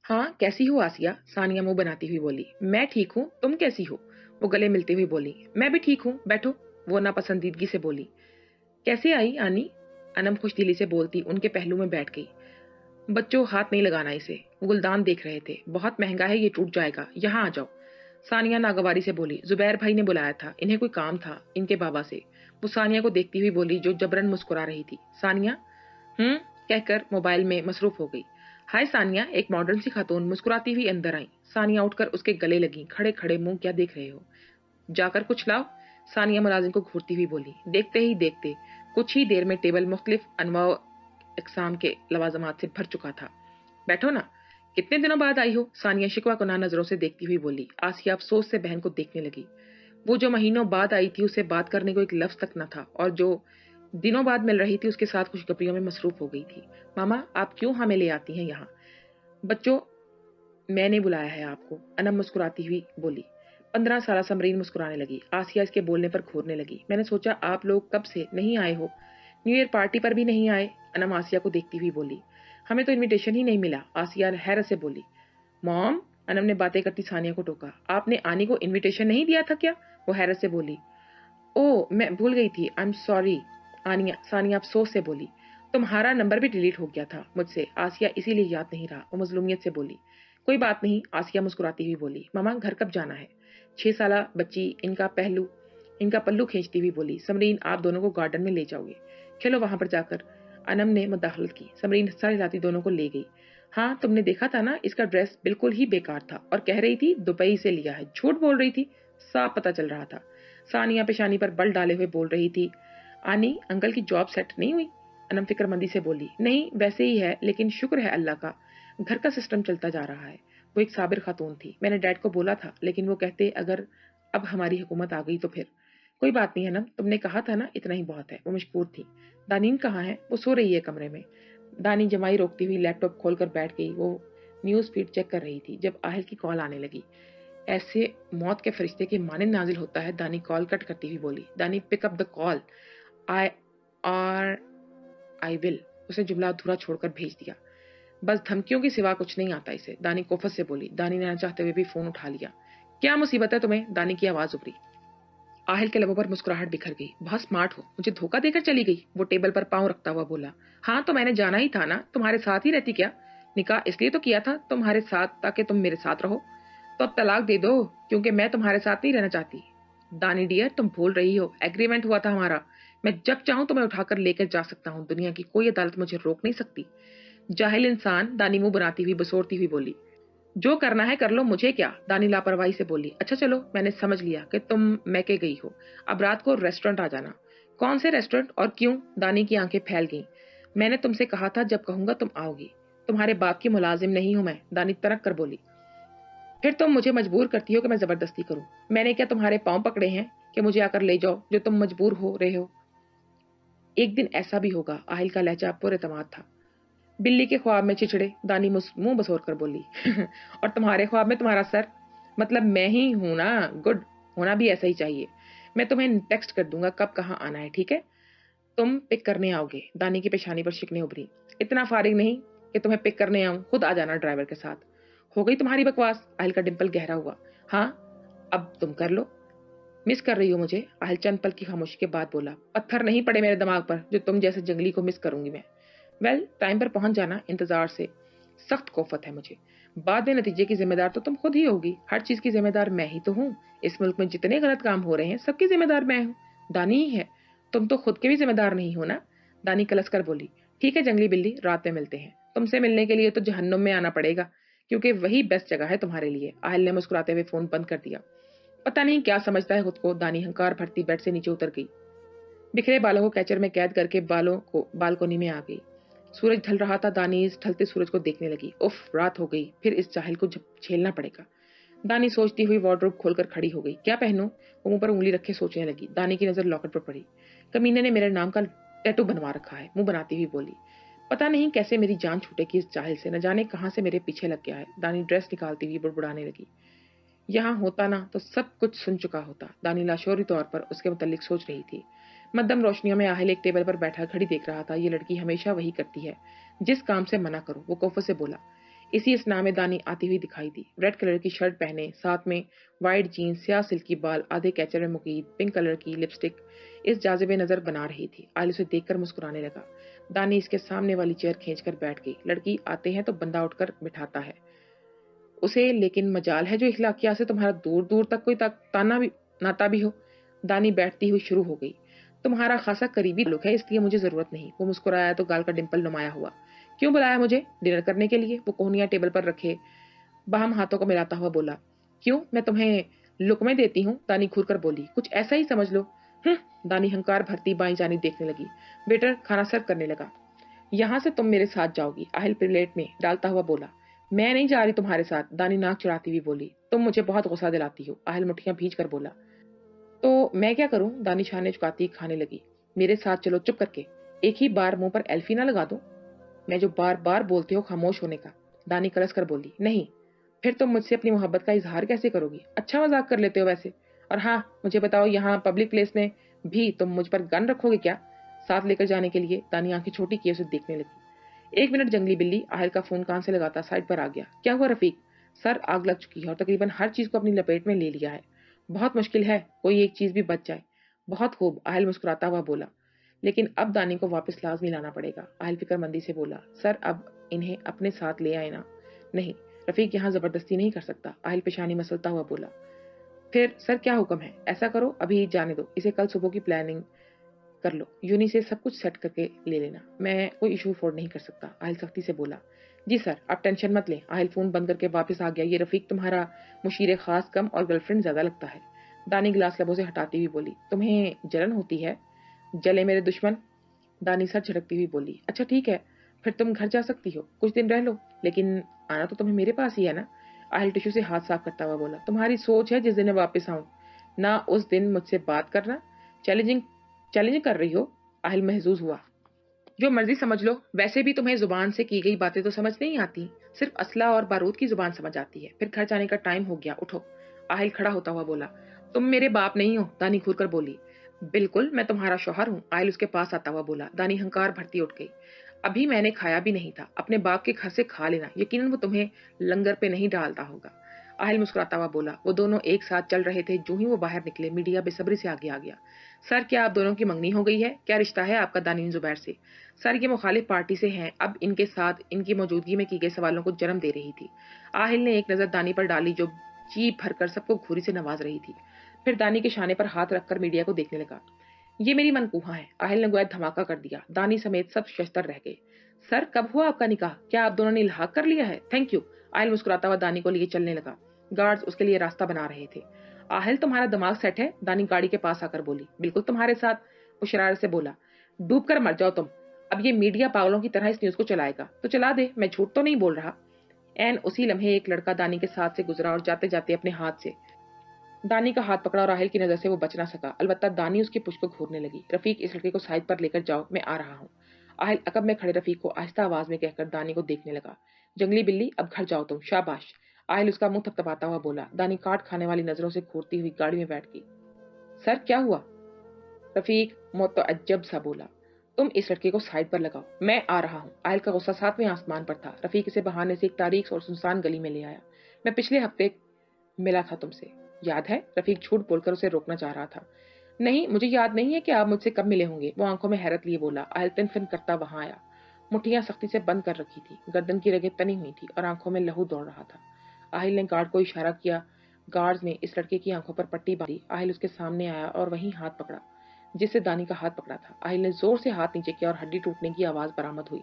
हाँ, कैसी हो आसिया? सानिया मुंह बनाती हुई बोली। मैं ठीक हूँ, तुम कैसी हो? वो गले मिलती हुई बोली। मैं भी ठीक हूँ, बैठो। वो नापसंदीदगी से बोली। कैसे आई आनी? अनम खुशदिली से बोलती उनके पहलू में बैठ गई। बच्चों, हाथ नहीं लगाना इसे। वो गुलदान देख रहे थे। बहुत महंगा है, ये टूट जाएगा। यहाँ आ जाओ। सानिया नागवारी से बोली। जुबैर भाई ने बुलाया था, इन्हें कोई काम था इनके बाबा से। वो सानिया को देखती हुई बोली, जो जबरन मुस्कुरा रही थी। सानिया हम्म, कहकर मोबाइल में मसरूफ हो गई। हाय सानिया, एक मॉडर्न सी खातून मुस्कुराती हुई अंदर आई। सानिया उठकर उसके गले लगी। खड़े खड़े मुंह क्या देख रहे हो? जाकर कुछ लाओ। सानिया मुलाजिम को घूरती हुई बोली। देखते ही देखते कुछ ही देर में टेबल मुख्तलिफ अनवा इकसाम के लवाजमात से भर चुका था। बैठो ना। कितने दिनों बाद आई हो? सानिया शिकवा कुना नजरों से देखती हुई बोली। आसिया अफसोस से बहन को देखने लगी। वो जो महीनों बाद आई थी, उसे बात करने को एक लफ्ज तक न था, और जो दिनों बाद मिल रही थी उसके साथ खुशखबरियों में मसरूफ हो गई थी। मामा, आप क्यों हमें ले आती हैं यहाँ? बच्चों, मैंने बुलाया है आपको, अनम मुस्कुराती हुई बोली। 15 साल समरीन मुस्कुराने लगी। आसिया इसके बोलने पर घूरने लगी। मैंने सोचा आप लोग कब से नहीं आए हो, न्यू ईयर पार्टी पर भी नहीं आए। अनम आसिया को देखती हुई बोली। हमें तो इनविटेशन ही नहीं मिला। आसिया हैरत से बोली। मॉम, अनम ने बातें करती सानिया को टोका। आपने आनी को इनविटेशन नहीं दिया था क्या? वो हैरत से बोली। ओह, मैं भूल गई थी, आई एम सॉरी। आनिया सानिया अफसोस से बोली। तुम्हारा नंबर भी डिलीट हो गया था मुझसे, आसिया इसीलिए याद नहीं रहा। वो मजलूमियत से बोली। कोई बात नहीं, आसिया मुस्कुराती हुई बोली। मामा, घर कब जाना है? 6 साल बच्ची इनका पल्लू खींचती हुई बोली। समरीन, आप दोनों को गार्डन में ले जाओगे, खेलो वहां पर जाकर। अनम ने मुदाखलत की। समरीन सर हिलाती दोनों को ले गई। हाँ, तुमने देखा था ना, इसका ड्रेस बिल्कुल ही बेकार था, और कह रही थी दुबई से लिया है। झूठ बोल रही थी, साफ पता चल रहा था। सानिया पेशानी पर बल डाले हुए बोल रही थी। आनी, अंकल की जॉब सेट नहीं हुई? अनम फिक्रमंदी से बोली। नहीं, वैसे ही है, लेकिन शुक्र है अल्लाह का, घर का सिस्टम चलता जा रहा है। वो एक साबिर खातून थी। मैंने डैड को बोला था, लेकिन वो कहते अगर अब हमारी हुकूमत आ गई तो फिर। कोई बात नहीं अनम, तुमने कहा था ना, इतना ही बहुत है। वो मशकूर थी। दानीन कहाँ है? वो सो रही है कमरे में। दानी जमाई रोकती हुई लैपटॉप खोलकर बैठ गई। वो न्यूज फीड चेक कर रही थी जब आहिल की कॉल आने लगी। ऐसे मौत के फरिश्ते के मानिंद नाजिल होता है। दानी कॉल कट करती हुई बोली। Dani, pick up the call. I are I will. उसे जुमला अधूरा छोड़कर भेज दिया। बस धमकियों के सिवा कुछ नहीं आता इसे, दानी कोफत से बोली। दानी ने न चाहते हुए भी फोन उठा लिया। क्या मुसीबत है तुम्हें? दानी की आवाज उभरी। आहिल के लबों पर मुस्कुराहट बिखर गई। बहुत स्मार्ट हो, मुझे धोखा देकर चली गई। वो टेबल पर पांव रखता हुआ बोला। हाँ, तो मैंने जाना ही था ना, तुम्हारे साथ ही रहती क्या? निकाह इसलिए तो किया था तुम्हारे साथ, ताकि तुम मेरे साथ रहो। तो अब तलाक दे दो, क्योंकि मैं तुम्हारे साथ नहीं रहना चाहती। दानी डियर, तुम भूल रही हो, एग्रीमेंट हुआ था हमारा। मैं जब चाहूं तुम्हें उठाकर लेकर जा सकता हूँ। दुनिया की कोई अदालत मुझे रोक नहीं सकती। जाहिल इंसान, दानी मुंह बनाती हुई बसोरती हुई बोली। जो करना है कर लो, मुझे क्या? दानी लापरवाही से बोली। अच्छा चलो, मैंने समझ लिया कि तुम मैके गई हो। अब रात को रेस्टोरेंट आ जाना। कौन से रेस्टोरेंट और क्यों? दानी की आंखें फैल गईं। मैंने तुमसे कहा था जब कहूंगा तुम आओगी। तुम्हारे बाप की मुलाजिम नहीं हूं मैं, दानी तड़क कर बोली। फिर तुम मुझे मजबूर करती हो कि मैं जबरदस्ती करूं। मैंने क्या तुम्हारे पांव पकड़े हैं कि मुझे आकर ले जाओ, जो तुम मजबूर हो रहे हो? एक दिन ऐसा भी होगा। आहिल का लहजा पुरएतमाद था। बिल्ली के ख्वाब में चिचड़े, दानी मुंह बसोर कर बोली। और तुम्हारे ख्वाब में तुम्हारा सर, मतलब मैं ही हूं ना? गुड, होना भी ऐसा ही चाहिए। मैं तुम्हें टेक्स्ट कर दूंगा कब कहाँ आना है, ठीक है? तुम पिक करने आओगे? दानी की पेशानी पर शिकने उभरी। इतना फारिग नहीं कि तुम्हें पिक करने आऊं, खुद आ जाना ड्राइवर के साथ। हो गई तुम्हारी बकवास। आहिल का डिंपल गहरा हुआ। हाँ, अब तुम कर लो। मिस कर रही हो मुझे? आहिल चंद पल की खामोशी के बाद बोला। पत्थर नहीं पड़े मेरे दिमाग पर जो तुम जैसे जंगली को मिस करूंगी मैं। वेल, टाइम पर पहुंच जाना, इंतजार से सख्त कोफत है मुझे। बाद में नतीजे की जिम्मेदार तो तुम खुद ही होगी। हर चीज की जिम्मेदार मैं ही तो हूँ। इस मुल्क में जितने गलत काम हो रहे हैं, सबकी जिम्मेदार मैं हूँ। दानी ही है। तुम तो खुद के भी जिम्मेदार नहीं हो ना? दानी कलस कर बोली। ठीक है जंगली बिल्ली, रात में मिलते हैं। तुमसे मिलने के लिए तो जहन्नुम में आना पड़ेगा, क्योंकि वही बेस्ट जगह है तुम्हारे लिए। आहिल ने मुस्कुराते हुए फोन बंद कर दिया। पता नहीं क्या समझता है खुद को। दानी हंकार भरती बेड से नीचे उतर गई। बिखरे बालों को कैचर में कैद करके बालों को बालकोनी में आ गई। सूरज ढल रहा था। दानी इस ढलते सूरज को देखने लगी। उफ, रात हो गई, फिर इस जाहिल को झेलना पड़ेगा। दानी सोचती हुई वार्डरोब खोलकर खड़ी हो गई। क्या पहनूं? वो मुंह पर उंगली रखे सोचने लगी। दानी की नजर लॉकेट पर पड़ी। कमीने ने मेरे नाम का टैटू बनवा रखा है, मुंह बनाती हुई बोली। पता नहीं कैसे मेरी जान छूटेगी इस जाहिल से, न जाने कहां से मेरे पीछे लग गया है। दानी ड्रेस निकालती हुई बुड़बुड़ाने लगी। यहाँ होता ना तो सब कुछ सुन चुका होता। दानी लाशौरी तौर पर उसके मुतालिक सोच रही थी। मध्यम रोशनियों में आहिल एक टेबल पर बैठा घड़ी देख रहा था। ये लड़की हमेशा वही करती है, जिस काम से मना करो। वो कोफे से बोला। इसी स्नाह में दानी आती हुई दिखाई दी, रेड कलर की शर्ट पहने, साथ में वाइट जीन्स, स्याह सिल्की बाल आधे कैचर में मुकीद, पिंक कलर की लिपस्टिक इस जाज़िबे नजर बना रही थी। आयल उसे देखकर मुस्कुराने लगा। दानी इसके सामने वाली चेयर खींचकर बैठ गई। लड़की आते हैं तो बंदा उठकर बिठाता है उसे, लेकिन मजाल है जो इखलाकिया से तुम्हारा दूर दूर तक कोई ताना भी नाता भी हो। दानी बैठती हुई शुरू हो गई। तुम्हारा खासा करीबी ताल्लुक है, इसलिए मुझे जरूरत नहीं। वो मुस्कुराया तो गाल का डिंपल नुमाया हुआ। क्यों बुलाया मुझे? डिनर करने के लिए। वो कोहनियां टेबल पर रखे बाहम हाथों को मिलाता हुआ बोला। क्यों, मैं तुम्हें लुकमे देती हूँ? दानी घूर कर बोली। कुछ ऐसा ही समझ लो। दानी हंकार भरती बाई जानी देखने लगी। वेटर खाना सर्व करने लगा। यहाँ से तुम मेरे साथ जाओगी, आहिल प्लेट में डालता हुआ बोला। मैं नहीं जा रही तुम्हारे साथ, दानी नाक चुराती हुई बोली। तुम मुझे बहुत गुस्सा दिलाती हो, आहिल मुठ्ठियां भींच कर बोला। तो मैं क्या करूं? दानी शाने चुकाती खाने लगी। मेरे साथ चलो चुप करके। एक ही बार मुंह पर एल्फी ना लगा दूं। मैं जो बार बार बोलते हो खामोश होने का। दानी कलस कर बोली। नहीं, फिर तुम मुझसे अपनी मोहब्बत का इजहार कैसे करोगी? अच्छा मजाक कर लेते हो वैसे। और हाँ, मुझे बताओ, यहाँ पब्लिक प्लेस में भी तुम मुझ पर गन रखोगे क्या साथ लेकर जाने के लिए? दानी आंखें छोटी किए उसे देखने लगी। एक मिनट जंगली बिल्ली, आहिल का फोन कान से लगाता साइड पर आ गया। क्या हुआ रफीक? सर, आग लग चुकी है और तकरीबन हर चीज को अपनी लपेट में ले लिया है। बहुत मुश्किल है कोई एक चीज भी बच जाए। बहुत खूब, आहिल मुस्कुराता हुआ बोला। लेकिन अब दानी को वापस लाजमी लाना पड़ेगा, आहिल फिक्रमंदी से बोला। सर, अब इन्हें अपने साथ ले आए ना। नहीं, रफीक यहाँ जबरदस्ती नहीं कर सकता, आहिल पेशानी मसलता हुआ बोला। फिर सर क्या हुक्म है? ऐसा करो, अभी जाने दो इसे, कल सुबह की प्लानिंग कर लो, यूनी से सब कुछ सेट करके ले लेना। मैं कोई इशू अफोर्ड नहीं कर सकता, आहिल सख्ती से बोला। जी सर, आप टेंशन मत लें। आहिल फोन बंद करके वापस आ गया। ये रफीक तुम्हारा मुशीर खास कम और गर्लफ्रेंड ज्यादा लगता है। दानी गिलास लबों से हटाती हुई बोली। तुम्हें जलन होती है? जले मेरे दुश्मन, दानी सर झटकती हुई बोली। अच्छा ठीक है, फिर तुम घर जा सकती हो, कुछ दिन रह लो, लेकिन आना तो तुम्हें मेरे पास ही है ना। आहिल टिश्यू से हाथ साफ करता हुआ बोला। तुम्हारी सोच है जिस दिन मैं वापस आऊं ना, उस दिन मुझसे बात करना। चैलेंजिंग चैलेंज कर रही हो? आहिल महजूज हुआ। जो मर्जी समझ लो, वैसे भी तुम्हें जुबान से की गई बातें तो समझ नहीं आती, सिर्फ असला और बारूद की जुबान समझ आती है। फिर घर जाने का टाइम हो गया, उठो। आहिल खड़ा होता हुआ बोला। तुम मेरे बाप नहीं हो, दानी घूर कर बोली। बिल्कुल, मैं तुम्हारा शौहर हूँ, आहिल उसके पास आता हुआ बोला। दानी हंकार भरती उठ गई। अभी मैंने खाया भी नहीं था, अपने बाप के घर से खा लेना, यकीनन वो तुम्हें लंगर पे नहीं डालता होगा। आहिल मुस्कुराता हुआ बोला। वो दोनों एक साथ चल रहे थे। जो ही वो बाहर निकले, मीडिया बेसब्री से आगे आ गया। सर, क्या आप दोनों की मंगनी हो गई है? क्या रिश्ता है आपका दानिन जुबैर से? सर, ये मुखालिफ पार्टी से हैं, अब इनके साथ इनकी मौजूदगी में की गए सवालों को जन्म दे रही थी। आहिल ने एक नजर दानी पर डाली, जो जी भरकर सबको घूरी से नवाज रही थी। फिर दानी के शाने पर हाथ रखकर मीडिया को देखने लगा। ये मेरी मनकूहा है, आहिल ने गोया धमाका कर दिया। दानी समेत सब शस्तर रह गए। सर, कब हुआ आपका निकाह? क्या आप दोनों ने इल्हाक कर लिया है? Thank you. आहिल मुस्कुराता हुआ दानी को लिए चलने लगा। गार्ड्स उसके लिए रास्ता बना रहे थे। आहिल, तुम्हारा दिमाग सेट है? दानी गाड़ी के पास आकर बोली। बिल्कुल तुम्हारे साथ, वो शरारत से बोला। डूब कर मर जाओ तुम। अब ये मीडिया पागलों की तरह इस न्यूज को चलाएगा तो चला दे, मैं झूठ तो नहीं बोल रहा। एन उसी लम्हे एक लड़का दानी के साथ से गुजरा और जाते जाते अपने हाथ से दानी का हाथ पकड़ा और आहिल की नजर से वो बच ना सका। अलबत्ता दानी उसकी पुष्प को घूरने लगी। रफीक, इस लड़के को साइड पर लेकर जाओ, मैं आ रहा हूँ। आहिल अकब में खड़े रफीक को आहिस्ता आवाज में कहकर दानी को देखने लगा। जंगली बिल्ली, अब घर जाओ तुम, शाबाश। आहिल उसका मुंह थपथपाता हुआ बोला। दानी काट खाने वाली नजरों से घूरती हुई गाड़ी में बैठ गई। सर, क्या हुआ? रफीक मुतअज्जब सा बोला। तुम इस लड़के को साइड पर लगाओ, मैं आ रहा हूँ। आहिल का गुस्सा सातवें आसमान पर था। रफीक इसे बहाने से एक तारीख और सुनसान गली में ले आया। मैं पिछले हफ्ते मिला था तुमसे, याद है? रफीक झूठ बोलकर उसे रोकना चाह रहा था। नहीं, मुझे याद नहीं है कि आप मुझसे कब मिले होंगे, वो आंखों में हैरत लिए बोला। आहिल तिन फिन करता वहां आया। मुठ्ठियां सख्ती से बंद कर रखी थी, गर्दन की रगें तनी हुई थी और आंखों में लहू दौड़ रहा था। आहिल ने गार्ड को इशारा किया। गार्ड ने इस लड़के की आंखों पर पट्टी बांधी। आहिल उसके सामने आया और वहीं हाथ पकड़ा जिससे दानी का हाथ पकड़ा था। आहिल ने जोर से हाथ नीचे किया और हड्डी टूटने की आवाज बरामद हुई।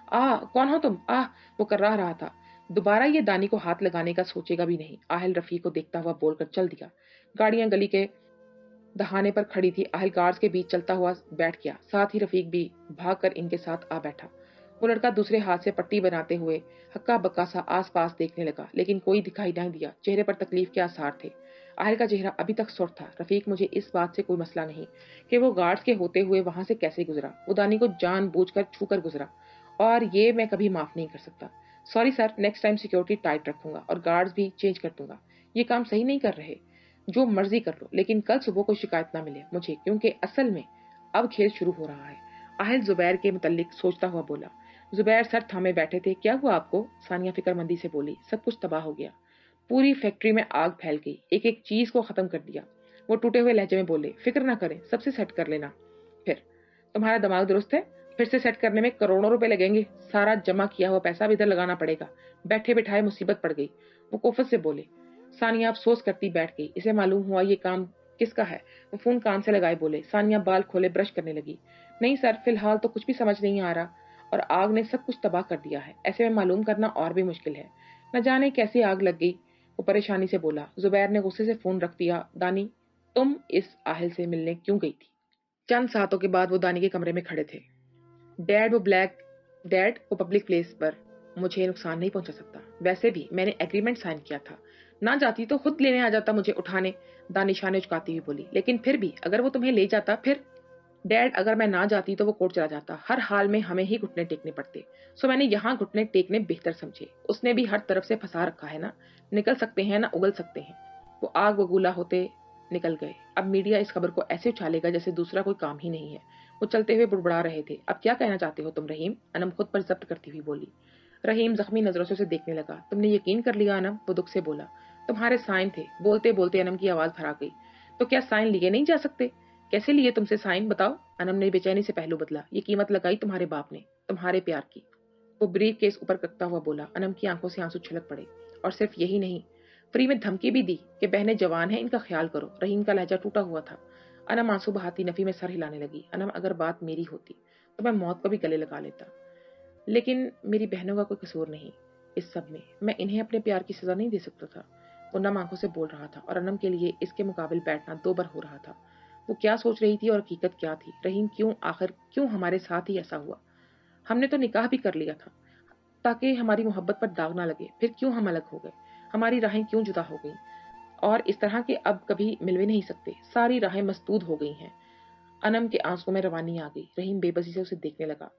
कौन हो तुम? वो कर रहा था। दोबारा ये दानी को हाथ लगाने का सोचेगा भी नहीं, आहिल रफीक को देखता हुआ बोलकर चल दिया। गाड़ियां गली के दहाने पर खड़ी थी। आहिल गार्ड्स के बीच चलता हुआ बैठ गया, साथ ही रफीक भी भागकर इनके साथ आ बैठा। वो लड़का दूसरे हाथ से पट्टी बनाते हुए हक्का बक्का सा आस पास देखने लगा, लेकिन कोई दिखाई नहीं दिया। चेहरे पर तकलीफ के आसार थे। आहिल का चेहरा अभी तक सुर्ख था। रफीक, मुझे इस बात से कोई मसला नहीं कि वो गार्ड्स के होते हुए वहां से कैसे गुजरा। वो दानी को जानबूझकर छूकर गुजरा और ये मैं कभी माफ नहीं कर सकता। Sorry sir, next time security tight रखूंगा और गार्ड्स भी चेंज कर दूंगा। ये काम सही नहीं कर रहे। जो मर्जी कर लो, लेकिन कल सुबह कोई शिकायत ना मिले मुझे, क्योंकि असल में अब खेल शुरू हो रहा है। आहिल जुबैर के मुतल्लिक सोचता हुआ बोला। जुबैर सर थामे बैठे थे। क्या हुआ आपको? सानिया फिक्रमंदी से बोली। सब कुछ तबाह हो गया। पूरी फैक्ट्री में आग फैल गई, एक एक चीज को खत्म कर दिया। वो टूटे हुए लहजे में बोले, फिक्र ना करें, सबसे सेट कर लेना। फिर तुम्हारा दिमाग दुरुस्त है? फिर से सेट करने में करोड़ों रुपए लगेंगे, सारा जमा किया हुआ पैसा भी इधर लगाना पड़ेगा। बैठे बिठाए मुसीबत पड़ गई। वो कोफत से बोले। सानिया अफसोस करती बैठ गई। इसे मालूम हुआ ये काम किसका है। वो फोन कान से लगाए बोले। सानिया बाल खोले ब्रश करने लगी। नहीं सर, फिलहाल तो कुछ भी समझ नहीं आ रहा, और आग ने सब कुछ तबाह कर दिया है। ऐसे में मालूम करना और भी मुश्किल है। न जाने कैसी आग लग गई। वो परेशानी से बोला। जुबैर ने गुस्से से फोन रख दिया। दानी, तुम इस आहिल से मिलने क्यों गई थी? चंद सातों के बाद वो दानी के कमरे में खड़े थे। डैड, वो पब्लिक प्लेस पर मुझे नुकसान नहीं पहुंचा सकता। वैसे भी मैंने एग्रीमेंट साइन किया था। ना जाती तो खुद लेने आ जाता मुझे उठाने। दानिशा ने चुकाती हुई बोली। लेकिन फिर भी अगर वो तुम्हें ले जाता फिर? डैड, अगर मैं ना जाती तो वो कोर्ट चला जाता। हर हाल में हमें ही घुटने टेकने पड़ते। सो मैंने यहाँ घुटने टेकने बेहतर समझे। उसने भी हर तरफ से फंसा रखा है ना, निकल सकते हैं ना उगल सकते हैं। वो आग बबूला होते निकल गए। अब मीडिया इस खबर को ऐसे उछालेगा जैसे दूसरा कोई काम ही नहीं है। वो चलते हुए बुड़बुड़ा रहे थे। अब क्या कहना चाहते हो तुम रहीम? अनम खुद पर जब्त करती हुई बोली। रहीम जख्मी नजरों से उसे देखने लगा। तुमने यकीन कर लिया अनम? वो दुख से बोला। तुम्हारे साइन थे। बोलते बोलते अनम की आवाज भरा गई। तो क्या साइन लिए नहीं जा सकते? कैसे लिए तुमसे साइन, बताओ? अनम ने बेचैनी से पहलू बदला। ये कीमत लगाई तुम्हारे बाप ने, तुम्हारे प्यार की। वो ब्रीफ केस ऊपर करता हुआ बोला। अनम की आंखों से आंसू छलक पड़े। और सिर्फ यही नहीं, फ्री में धमकी भी दी कि बहनें जवान हैं, इनका ख्याल करो। रहीम का लहजा टूटा हुआ था। अनम आंसू बहाती नफी में सर हिलाने लगी। अनम, अगर बात मेरी होती तो मैं मौत को भी गले लगा लेता, लेकिन मेरी बहनों का कोई कसूर नहीं इस सब में। मैं इन्हें अपने प्यार की सजा नहीं दे सकता था। वो नम आंखों से बोल रहा था और अनम के लिए इसके मुकाबिल बैठना दो बार हो रहा था। वो क्या सोच रही थी और हकीकत क्या थी? रहीम, क्यों हमारे साथ ही ऐसा हुआ? हमने तो निकाह भी कर लिया था ताकि हमारी मोहब्बत पर दाग ना लगे। फिर क्यों हम अलग हो गए? हमारी राहें क्यों जुदा हो गई? और इस तरह के अब कभी मिल भी नहीं सकते। सारी राहें मसदूद हो गई हैं। अनम के आंसुओं में रवानी आ गई। रहीम बेबसी से उसे देखने लगा।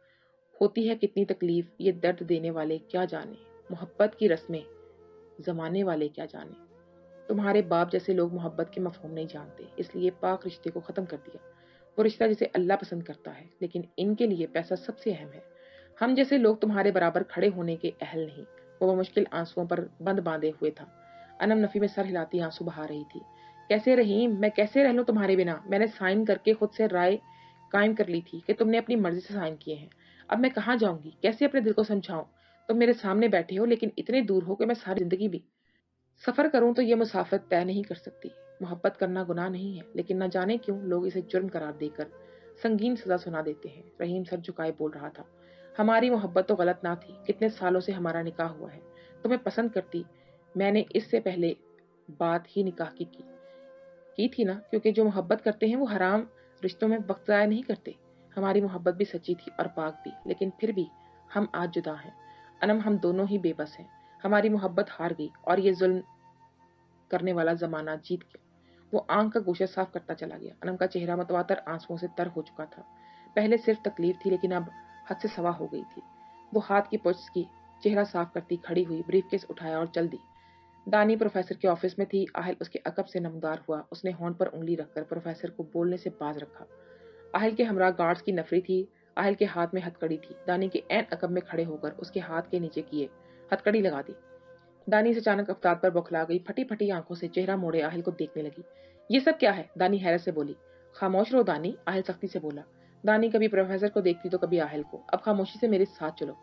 होती है कितनी तकलीफ, ये दर्द देने वाले क्या जाने, मोहब्बत की रस्में जमाने वाले क्या जाने। तुम्हारे बाप जैसे लोग मोहब्बत के मफहूम नहीं जानते, इसलिए पाक रिश्ते को खत्म कर दिया। वो रिश्ता जिसे अल्लाह पसंद करता है, लेकिन इनके लिए पैसा सबसे अहम है। हम जैसे लोग तुम्हारे बराबर खड़े होने के अहल नहीं। वो मुश्किल आंसुओं पर बंद बांधे हुए था। अनम नफी में सर हिलाती आंसू बहा रही थी। कैसे रहीम, मैं कैसे रह लूं तुम्हारे बिना? मैंने साइन करके खुद से राय कायम कर ली थी कि तुमने अपनी मर्जी से साइन किए हैं। अब मैं कहाँ जाऊंगी, कैसे अपने दिल को समझाऊं? तुम मेरे सामने बैठे हो, लेकिन इतने दूर हो कि मैं सारी जिंदगी भी सफर करूं तो ये मुसाफत तय नहीं कर सकती। मोहब्बत करना गुनाह नहीं है, लेकिन न जाने क्यों लोग इसे जुर्म करार देकर संगीन सजा सुना देते हैं। रहीम सर झुकाए बोल रहा था। हमारी मोहब्बत तो गलत ना थी। कितने सालों से हमारा निकाह हुआ है। तुम्हें पसंद करती मैंने इससे पहले बात ही निकाह की थी ना, क्योंकि जो मोहब्बत करते हैं वो हराम रिश्तों में वक्त ज़ाया नहीं करते। हमारी मोहब्बत भी सच्ची थी और पाक भी, लेकिन फिर भी हम आज जुदा हैं। अनम, हम दोनों ही बेबस हैं। हमारी मोहब्बत हार गई और ये जुल्म करने वाला जमाना जीत गया। वो आंख का गोशा साफ करता चला गया। अनम का चेहरा मतवातर आंसुओं से तर हो चुका था। पहले सिर्फ तकलीफ थी, लेकिन अब हद से सवा हो गई थी। वो हाथ की पुष्ट की चेहरा साफ करती खड़ी हुई, ब्रीफकेस उठाया और चल दी। दानी प्रोफेसर के ऑफिस में थी। आहिल उसके अकब से नमदार हुआ। उसने होंठ पर उंगली रखकर प्रोफेसर को बोलने से बाज रखा। आहिल के हमरा गार्ड्स की नफरी थी। आहिल के हाथ में हथकड़ी थी। दानी के ऐन अकब में खड़े होकर उसके हाथ के नीचे किए हथकड़ी लगा दी। दानी से अचानक अफ्ताब पर बौखला गई। फटी फटी आंखों से चेहरा मोड़े आहिल को देखने लगी। ये सब क्या है? दानी हैरत से बोली। खामोश रहो दानी, आहिल सख्ती से बोला। दानी कभी प्रोफेसर को देखती तो कभी आहिल को। अब खामोशी से मेरे साथ चलो,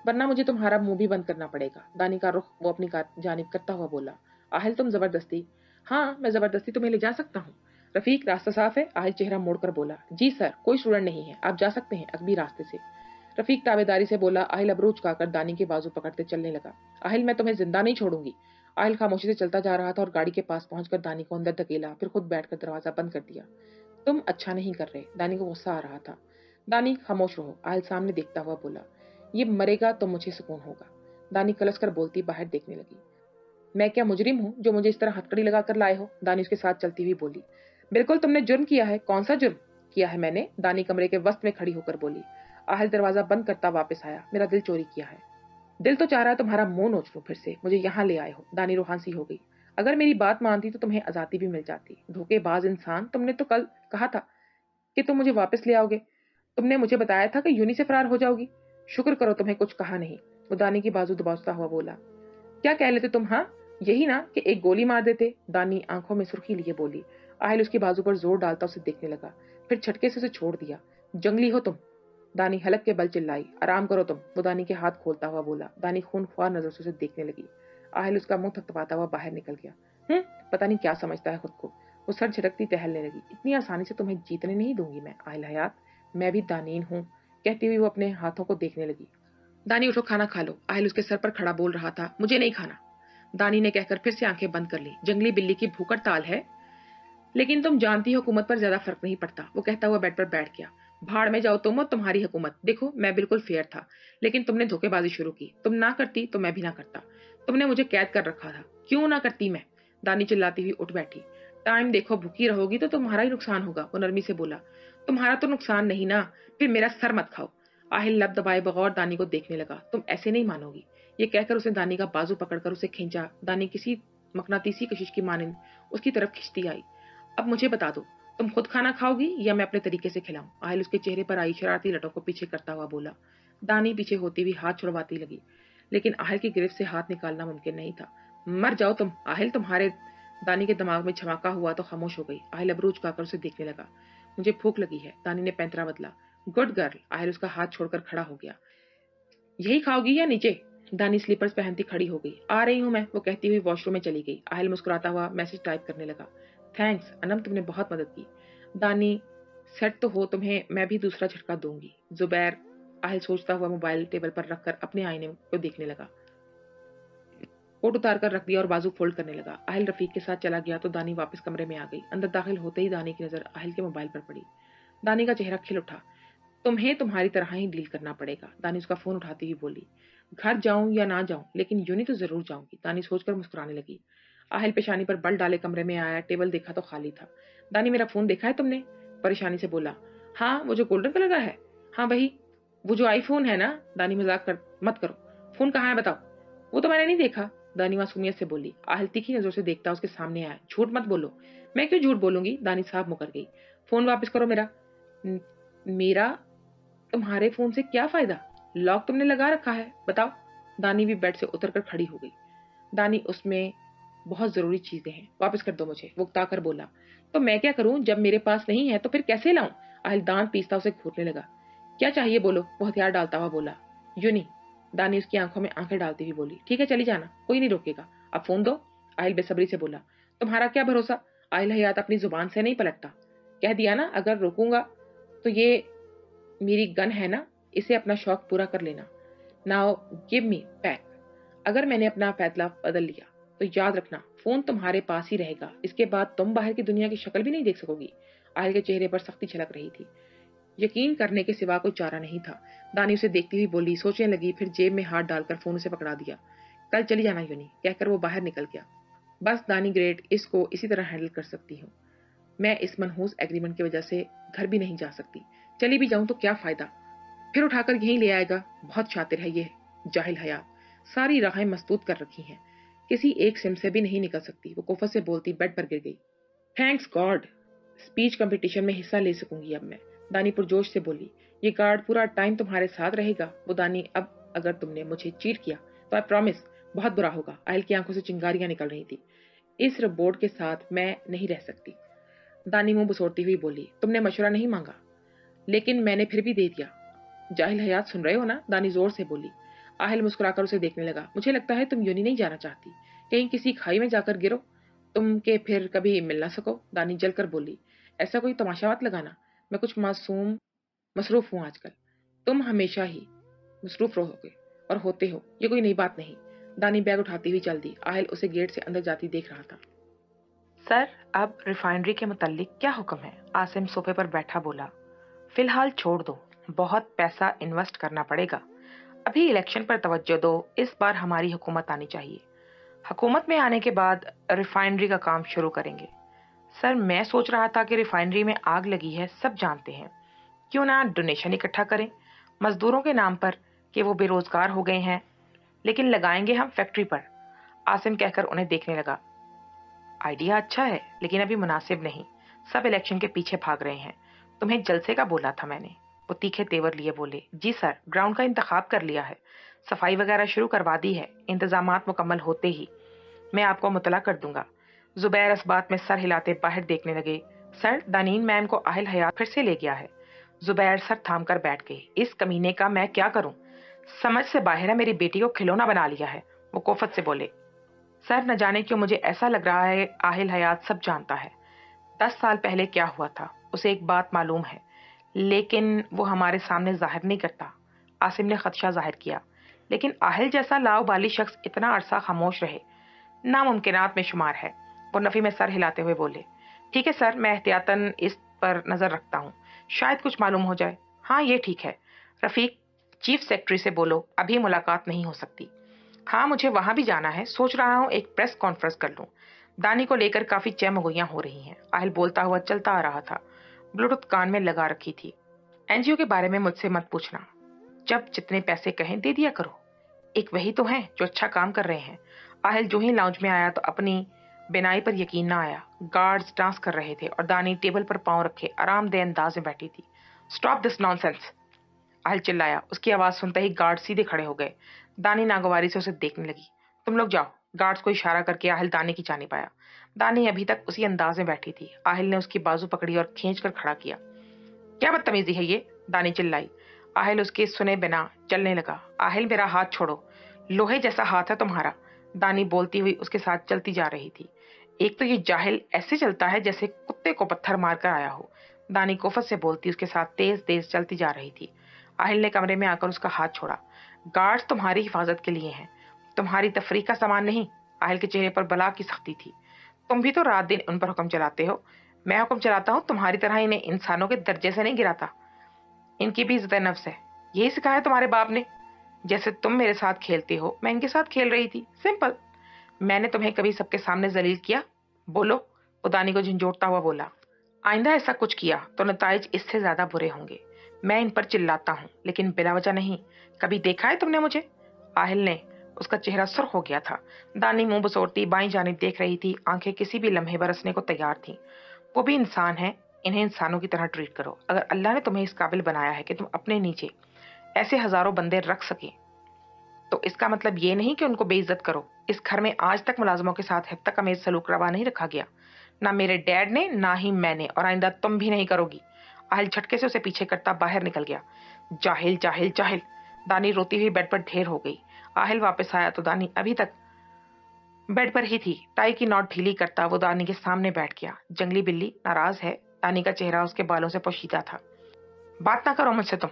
वरना मुझे तुम्हारा मुंह भी बंद करना पड़ेगा। दानी का रुख वो अपनी जानिब करता हुआ बोला। आहिल, तुम जबरदस्ती? हाँ, मैं जबरदस्ती तुम्हें ले जा सकता हूँ। रफीक, रास्ता साफ है? आहिल चेहरा मोड़कर बोला। जी सर, कोई स्टूडेंट नहीं है, आप जा सकते हैं अगबी रास्ते से। रफीक ताबेदारी से बोला। आहिल अबरू चुकाकर दानी के बाजू पकड़ते चलने लगा। आहिल, मैं तुम्हें जिंदा नहीं छोड़ूंगी। आहिल खामोशी से चलता जा रहा था और गाड़ी के पास पहुंचकर दानी को अंदर धकेला, फिर खुद बैठकर दरवाजा बंद कर दिया। तुम अच्छा नहीं कर रहे। दानी को गुस्सा आ रहा था। दानी, खामोश रहो, आहिल सामने देखता हुआ बोला। ये मरेगा तो मुझे सुकून होगा। दानी कलस कर बोलती बाहर देखने लगी। मैं क्या मुजरिम हूँ जो मुझे इस तरह हथकड़ी लगा कर लाए हो? दानी उसके साथ चलती हुई बोली। बिल्कुल, तुमने जुर्म किया है। कौन सा जुर्म किया है मैंने? दानी कमरे के वस्त में खड़ी होकर बोली। आहिल दरवाजा बंद करता वापस आया। मेरा दिल चोरी किया है। दिल तो चाह रहा है तुम्हारा मुंह नोच लूं फिर से। मुझे यहाँ ले आए हो। दानी रूहानसी हो गई। अगर मेरी बात मानती तो तुम्हें आजादी भी मिल जाती। धोखेबाज इंसान, तुमने तो कल कहा था कि तुम मुझे वापस ले आओगे। तुमने मुझे बताया था कि यूनी से फरार हो जाओगी। शुक्र करो तुम्हें कुछ कहा नहीं, वो दानी की बाजू दबाता हुआ बोला। क्या कह लेते तुम? हाँ, यही ना कि एक गोली मार देते, दानी आंखों में सुर्खी लिए बोली। आहिल उसकी बाजू पर जोर डालता उसे देखने लगा, फिर झटके से उसे छोड़ दिया। जंगली हो तुम, दानी हलक के बल चिल्लाई। आराम करो तुम, वो दानी के हाथ खोलता हुआ बोला। दानी खूनख्वार नजर से उसे देखने लगी। आहिल उसका मुंह थपथपाता हुआ बाहर निकल गया। पता नहीं क्या समझता है खुद को। वो सर झटकती टहलने लगी। इतनी आसानी से तुम्हें जीतने नहीं दूंगी मैं, आहिल हयात, मैं भी दानीन हूँ, कहती हुई वो अपने हाथों को देखने लगी। दानी उठो, खाना खा लो, आहिल उसके सर पर खड़ा बोल रहा था। मुझे नहीं खाना, दानी ने कहकर फिर से आंखें बंद कर ली। जंगली बिल्ली की भूख हड़ताल है, लेकिन तुम जानती हो हुकूमत पर ज्यादा फर्क नहीं पड़ता, वो कहता हुआ बेड पर बैठ गया। भाड़ में जाओ तुम और तुम्हारी हुकूमत। देखो मैं बिल्कुल फेयर था, लेकिन तुमने धोखेबाजी शुरू की। तुम ना करती तो मैं भी ना करता। तुमने मुझे कैद कर रखा था, क्यों ना करती मैं, दानी चिल्लाती हुई उठ बैठी। टाइम देखो, भूखी रहोगी तो तुम्हारा ही नुकसान होगा, वो नरमी से बोला। तुम्हारा तो नुकसान नहीं ना, फिर मेरा सर मत खाओ। आहिल लब दबाए बगौर दानी को देखने लगा। तुम ऐसे नहीं मानोगी, ये कहकर उसने दानी का बाजू पकड़कर उसे खींचा। दानी किसी मकनातीसी कशिश की मानिंद उसकी तरफ खिंचती आई। अब मुझे बता दो, तुम खुद खाना खाओगी या मैं अपने तरीके से खिलाऊं? आहिल उसके चेहरे पर आई शरारती लटों को पीछे करता हुआ बोला। दानी पीछे होती हुई हाथ छुड़वाती लगी, लेकिन आहिल की गिरफ्त से हाथ निकालना मुमकिन नहीं था। मर जाओ तुम, आहिल तुम्हारे, दानी के दिमाग में छमाका हुआ तो खामोश हो गई। आहिल अबरू झुकाकर उसे देखने लगा। मुझे भूख लगी है, दानी ने पैंतरा बदला। गुड गर्ल, आहिल उसका हाथ छोड़कर खड़ा हो गया। यही खाओगी या नीचे? दानी स्लीपर्स पहनती खड़ी हो गई। आ रही हूं मैं, वो कहती हुई वॉशरूम में चली गई। आहिल मुस्कुराता हुआ मैसेज टाइप करने लगा। थैंक्स अनम, तुमने बहुत मदद की। दानी सेट तो हो, तुम्हें मैं भी दूसरा झटका दूंगी। जुबैर, आहिल सोचता हुआ मोबाइल टेबल पर रखकर अपने आईने को देखने लगा। कोट उतार कर रख दिया और बाजू फोल्ड करने लगा। आहिल रफीक के साथ चला गया तो दानी वापस कमरे में आ गई। अंदर दाखिल होते ही दानी की नजर आहिल के मोबाइल पर पड़ी। दानी का चेहरा खिल उठा। तुम्हें तुम्हारी तरह ही डील करना पड़ेगा, दानी उसका फोन उठाती हुई बोली। घर जाऊं या ना जाऊं, लेकिन यूनी तो जरूर जाऊंगी, दानी सोचकर मुस्कुराने लगी। आहिल पेशानी पर बल डाले कमरे में आया। टेबल देखा तो खाली था। दानी, मेरा फोन देखा है तुमने? परेशानी से बोला। हाँ, वो जो गोल्डन कलर का है। हाँ वही, वो जो आईफोन है ना, दानी मजाक कर मत करो। फोन कहाँ है बताओ? वो तो मैंने नहीं देखा, दानी मासूमियत से बोली। आहिल तीखी नजर से देखता उसके सामने आया। झूठ मत बोलो। मैं क्यों झूठ बोलूंगी, दानी साहब मुकर गई। फोन वापस करो मेरा। मेरा तुम्हारे फोन से क्या फायदा? लॉक तुमने लगा रखा है, बताओ। दानी भी बेड से उतरकर खड़ी हो गई। दानी, उसमें बहुत जरूरी चीजें हैं, वापस कर दो मुझे, वो उकता कर बोला। तो मैं क्या करूं, जब मेरे पास नहीं है तो फिर कैसे लाऊं? आहिल दांत पीसता उसे घूरने लगा। क्या चाहिए बोलो, वो हथियार डालता हुआ बोला। यूनी, दानी उसकी आंखों में आंखें डालती हुई बोली। ठीक है चली जाना, कोई नहीं रोकेगा, अब फोन दो, आहिल बेसब्री से बोला। तुम्हारा क्या भरोसा, आहिल हयात अपनी जुबान से नहीं पलटता। कह दिया ना, अगर रोकूंगा तो ये मेरी गन है ना, इसे अपना शौक पूरा कर लेना। Now give me back. अगर मैंने अपना फैसला बदल लिया तो याद रखना, फोन तुम्हारे पास ही रहेगा। इसके बाद तुम बाहर की दुनिया की शक्ल भी नहीं देख सकोगी। आहिल के चेहरे पर सख्ती झलक रही थी। यकीन करने के सिवा कोई चारा नहीं था। दानी उसे देखती हुई बोली। सोचने लगी, फिर जेब में हाथ डालकर फोन उसे पकड़ा दिया। कल चली जाना यूनी, कहकर वो बाहर निकल गया। बस दानी ग्रेट, इसको इसी तरह हैंडल कर सकती हूँ। मैं इस मनहूस एग्रीमेंट की वजह से घर भी नहीं जा सकती। चली भी जाऊं तो क्या फायदा, फिर उठाकर यहीं ले आएगा। बहुत शातिर है ये जाहिल हयात, सारी राहें मस्तूद कर रखी हैं, किसी एक सिम से भी नहीं निकल सकती। वो कोफत से बोलती बेड पर गिर गई। थैंक्स गॉड, स्पीच कंपटीशन में हिस्सा ले सकूंगी अब मैं, दानी पुरजोश से बोली। ये गार्ड पूरा टाइम तुम्हारे साथ रहेगा, वो दानी। अब अगर तुमने मुझे चीट किया तो आई प्रॉमिस बहुत बुरा होगा। आहिल की आंखों से चिंगारियां निकल रही थी। इस रोबोट के साथ मैं नहीं रह सकती, दानी मुंह बसोड़ती हुई बोली। तुमने मशवरा नहीं मांगा, लेकिन मैंने फिर भी दे दिया। जाहिल हयात, सुन रहे हो ना, दानी जोर से बोली। आहिल मुस्कुराकर उसे देखने लगा। मुझे लगता है तुम यूनी नहीं जाना चाहती, कहीं किसी खाई में जाकर गिरो तुम के फिर कभी मिल ना सको, दानी जलकर बोली। ऐसा कोई तमाशा मत लगाना, मैं कुछ मासूम मसरूफ हूं आजकल। तुम हमेशा ही मसरूफ रहोगे और होते हो, ये कोई नई बात नहीं। दानी बैग उठाती हुई चल दी। आहिल उसे गेट से अंदर जाती देख रहा था। सर, अब रिफाइनरी के मुतालिक क्या हुक्म है? आसिम सोफे पर बैठा बोला। फिलहाल छोड़ दो, बहुत पैसा इन्वेस्ट करना पड़ेगा। अभी इलेक्शन पर तवज्जो दो, इस बार हमारी हुकूमत आनी चाहिए। हुकूमत में आने के बाद रिफाइनरी का काम शुरू करेंगे। सर, मैं सोच रहा था कि रिफाइनरी में आग लगी है, सब जानते हैं, क्यों ना डोनेशन इकट्ठा करें मजदूरों के नाम पर कि वो बेरोजगार हो गए हैं, लेकिन लगाएंगे हम फैक्ट्री पर। आसिम कहकर उन्हें देखने लगा। आइडिया अच्छा है, लेकिन अभी मुनासिब नहीं, सब इलेक्शन के पीछे भाग रहे हैं। तुम्हें जलसे का बोला था मैंने, वो तीखे तेवर लिए बोले, जी सर, ग्राउंड का इंतखाब कर लिया है, सफाई वगैरह शुरू करवा दी है, इंतजामात मुकम्मल होते ही मैं आपको मुतला कर दूंगा। जुबैर इस बात में सर हिलाते बाहर देखने लगे। सर, दानीन मैम को अहल हयात फिर से ले गया है। जुबैर सर थाम कर बैठ गए। इस कमीने का मैं क्या करूं? समझ से बाहर है, मेरी बेटी को खिलौना बना लिया है। वो कोफत से बोले, सर न जाने क्यों मुझे ऐसा लग रहा है आहिल हयात सब जानता है। 10 साल पहले क्या हुआ था उसे एक बात मालूम है, लेकिन वो हमारे सामने जाहिर नहीं करता। आसिम ने खदशा जाहिर किया, लेकिन आहिल जैसा लाओबाली शख्स इतना अरसा खामोश रहे नामुमकिनात में शुमार है। वो नफी में सर हिलाते हुए बोले, ठीक है सर, मैं एहतियातन इस पर नजर रखता हूँ, शायद कुछ मालूम हो जाए। हाँ ये ठीक है। रफीक, चीफ सेक्रेटरी से बोलो अभी मुलाकात नहीं हो सकती। हाँ मुझे वहां भी जाना है, सोच रहा हूँ एक प्रेस कॉन्फ्रेंस कर लूं। दानी को लेकर काफी चहमगोइयां हो रही हैं। आहिल बोलता हुआ चलता आ रहा था, ब्लूटूथ कान में लगा रखी थी। एनजीओ के बारे में मुझसे मत पूछना, जब जितने पैसे कहें दे दिया करो। एक वही तो हैं जो अच्छा काम कर रहे हैं। आहिल जो ही लाउंज में आया तो अपनी बिनाई पर यकीन ना आया। गार्ड्स डांस कर रहे थे और दानी टेबल पर पांव रखे आरामदेह अंदाज में बैठी थी। स्टॉप दिस नॉनसेंस, आहिल चिल्लाया। उसकी आवाज सुनते ही गार्ड सीधे खड़े हो गए। दानी नागवारी से उसे देखने लगी। तुम लोग जाओ, गार्ड्स को इशारा करके आहिल दानी की जानिब आया। दानी अभी तक उसी अंदाज में बैठी थी। आहिल ने उसकी बाजू पकड़ी और खींच कर खड़ा किया। क्या बदतमीजी है ये, दानी चिल्लाई। आहिल उसके सुने बिना चलने लगा। आहिल मेरा हाथ छोड़ो, लोहे जैसा हाथ है तुम्हारा। दानी बोलती हुई उसके साथ चलती जा रही थी। एक तो ये जाहिल ऐसे चलता है जैसे कुत्ते को पत्थर मारकर आया हो। दानी कोफत से बोलती उसके साथ तेज तेज चलती जा रही थी। आहिल ने कमरे में आकर उसका हाथ छोड़ा। गार्ड्स तुम्हारी हिफाजत के लिए हैं, तुम्हारी तफरीक का सामान नहीं। आहिल के चेहरे पर बला की सख्ती थी। तुम भी तो रात दिन उन पर हुक्म चलाते हो। मैं हुक्म चलाता हूँ, तुम्हारी तरह इन्हें इंसानों के दर्जे से नहीं गिराता। इनकी भी इज्जत नफ्स है, यही सिखाया तुम्हारे बाप ने। जैसे तुम मेरे साथ खेलते हो मैं इनके साथ खेल रही थी, सिंपल। मैंने तुम्हें कभी सबके सामने जलील किया? बोलो, उदानी को झंझोड़ता हुआ बोला। आइंदा ऐसा कुछ किया तो नताइज इससे ज्यादा बुरे होंगे। मैं इन पर चिल्लाता हूँ लेकिन बिला वजह नहीं। कभी देखा है तुमने मुझे? आहिल ने, उसका चेहरा सुर्ख हो गया था। दानी मुंह बसोरती बाईं जानिब देख रही थी। आंखें किसी भी लम्हे बरसने को तैयार थीं। वो भी इंसान है, इन्हें इंसानों की तरह ट्रीट करो। अगर अल्लाह ने तुम्हें इस काबिल बनाया है कि तुम अपने नीचे ऐसे हजारों बंदे रख सके, तो इसका मतलब ये नहीं कि उनको बेइज्जत करो। इस घर में आज तक मुलाजमों के साथ हद तक अमेज सलूक रवा नहीं रखा गया, ना मेरे डैड ने ना ही मैंने, और आइंदा तुम भी नहीं करोगी। आहिल झटके से उसे पीछे करता बाहर निकल गया। जाहिल जाहिल जाहिल, दानी रोती हुई बेड पर ढेर हो गई। आहिल वापस आया तो दानी अभी तक बेड पर ही थी। टाई की नॉट ढीली करता वो दानी के सामने बैठ गया। जंगली बिल्ली, नाराज है? दानी का चेहरा उसके बालों से पोशीदा था। बात ना करो मुझसे तुम,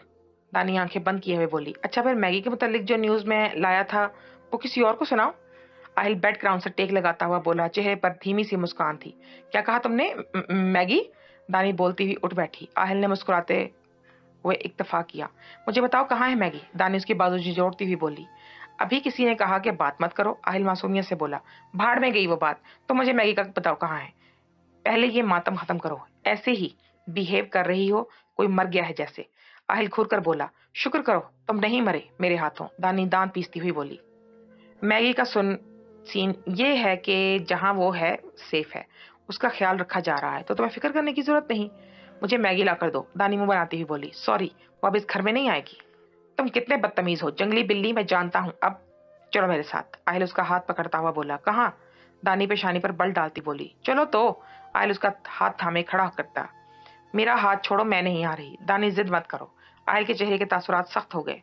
दानी आंखें बंद किए हुए बोली। अच्छा फिर मैगी के मुतालिक जो न्यूज में लाया था वो किसी और को सुनाओ। आहिल बेड ग्राउंड से टेक लगाता हुआ बोला। चेहरे पर धीमी सी मुस्कान थी। क्या कहा तुमने? मैगी? दानी बोलती हुई उठ बैठी। आहिल ने मुस्कुराते हुए इत्तफाक किया। मुझे बताओ कहाँ है मैगी? दानी उसकी बाजू झिझोड़ती हुई बोली। अभी किसी ने कहा कि बात मत करो, आहिल मासूमियत से बोला। भाड़ में गई वो बात, तो मुझे मैगी का बताओ कहाँ है। पहले ये मातम खत्म करो, ऐसे ही बिहेव कर रही हो कोई मर गया है जैसे। आहिल घूर कर बोला। शुक्र करो तुम नहीं मरे मेरे हाथों, दानी दांत पीसती हुई बोली। मैगी का सीन ये है कि जहां वो है सेफ है, उसका ख्याल रखा जा रहा है, तो तुम्हें फिक्र करने की जरूरत नहीं। मुझे मैगी ला कर दो, दानी मुंह बनाती हुई बोली। सॉरी, वो अब इस घर में नहीं आएगी। तुम कितने बदतमीज हो जंगली बिल्ली, मैं जानता हूं। अब चलो मेरे साथ, आहिल उसका हाथ पकड़ता हुआ बोला। कहाँ? दानी पेशानी पर बल डालती बोली। चलो तो, आहिल उसका हाथ थामे खड़ा करता। मेरा हाथ छोड़ो, मैं नहीं आ रही। दानी जिद मत करो। आहिल के चेहरे के तासुरात सख्त हो गए।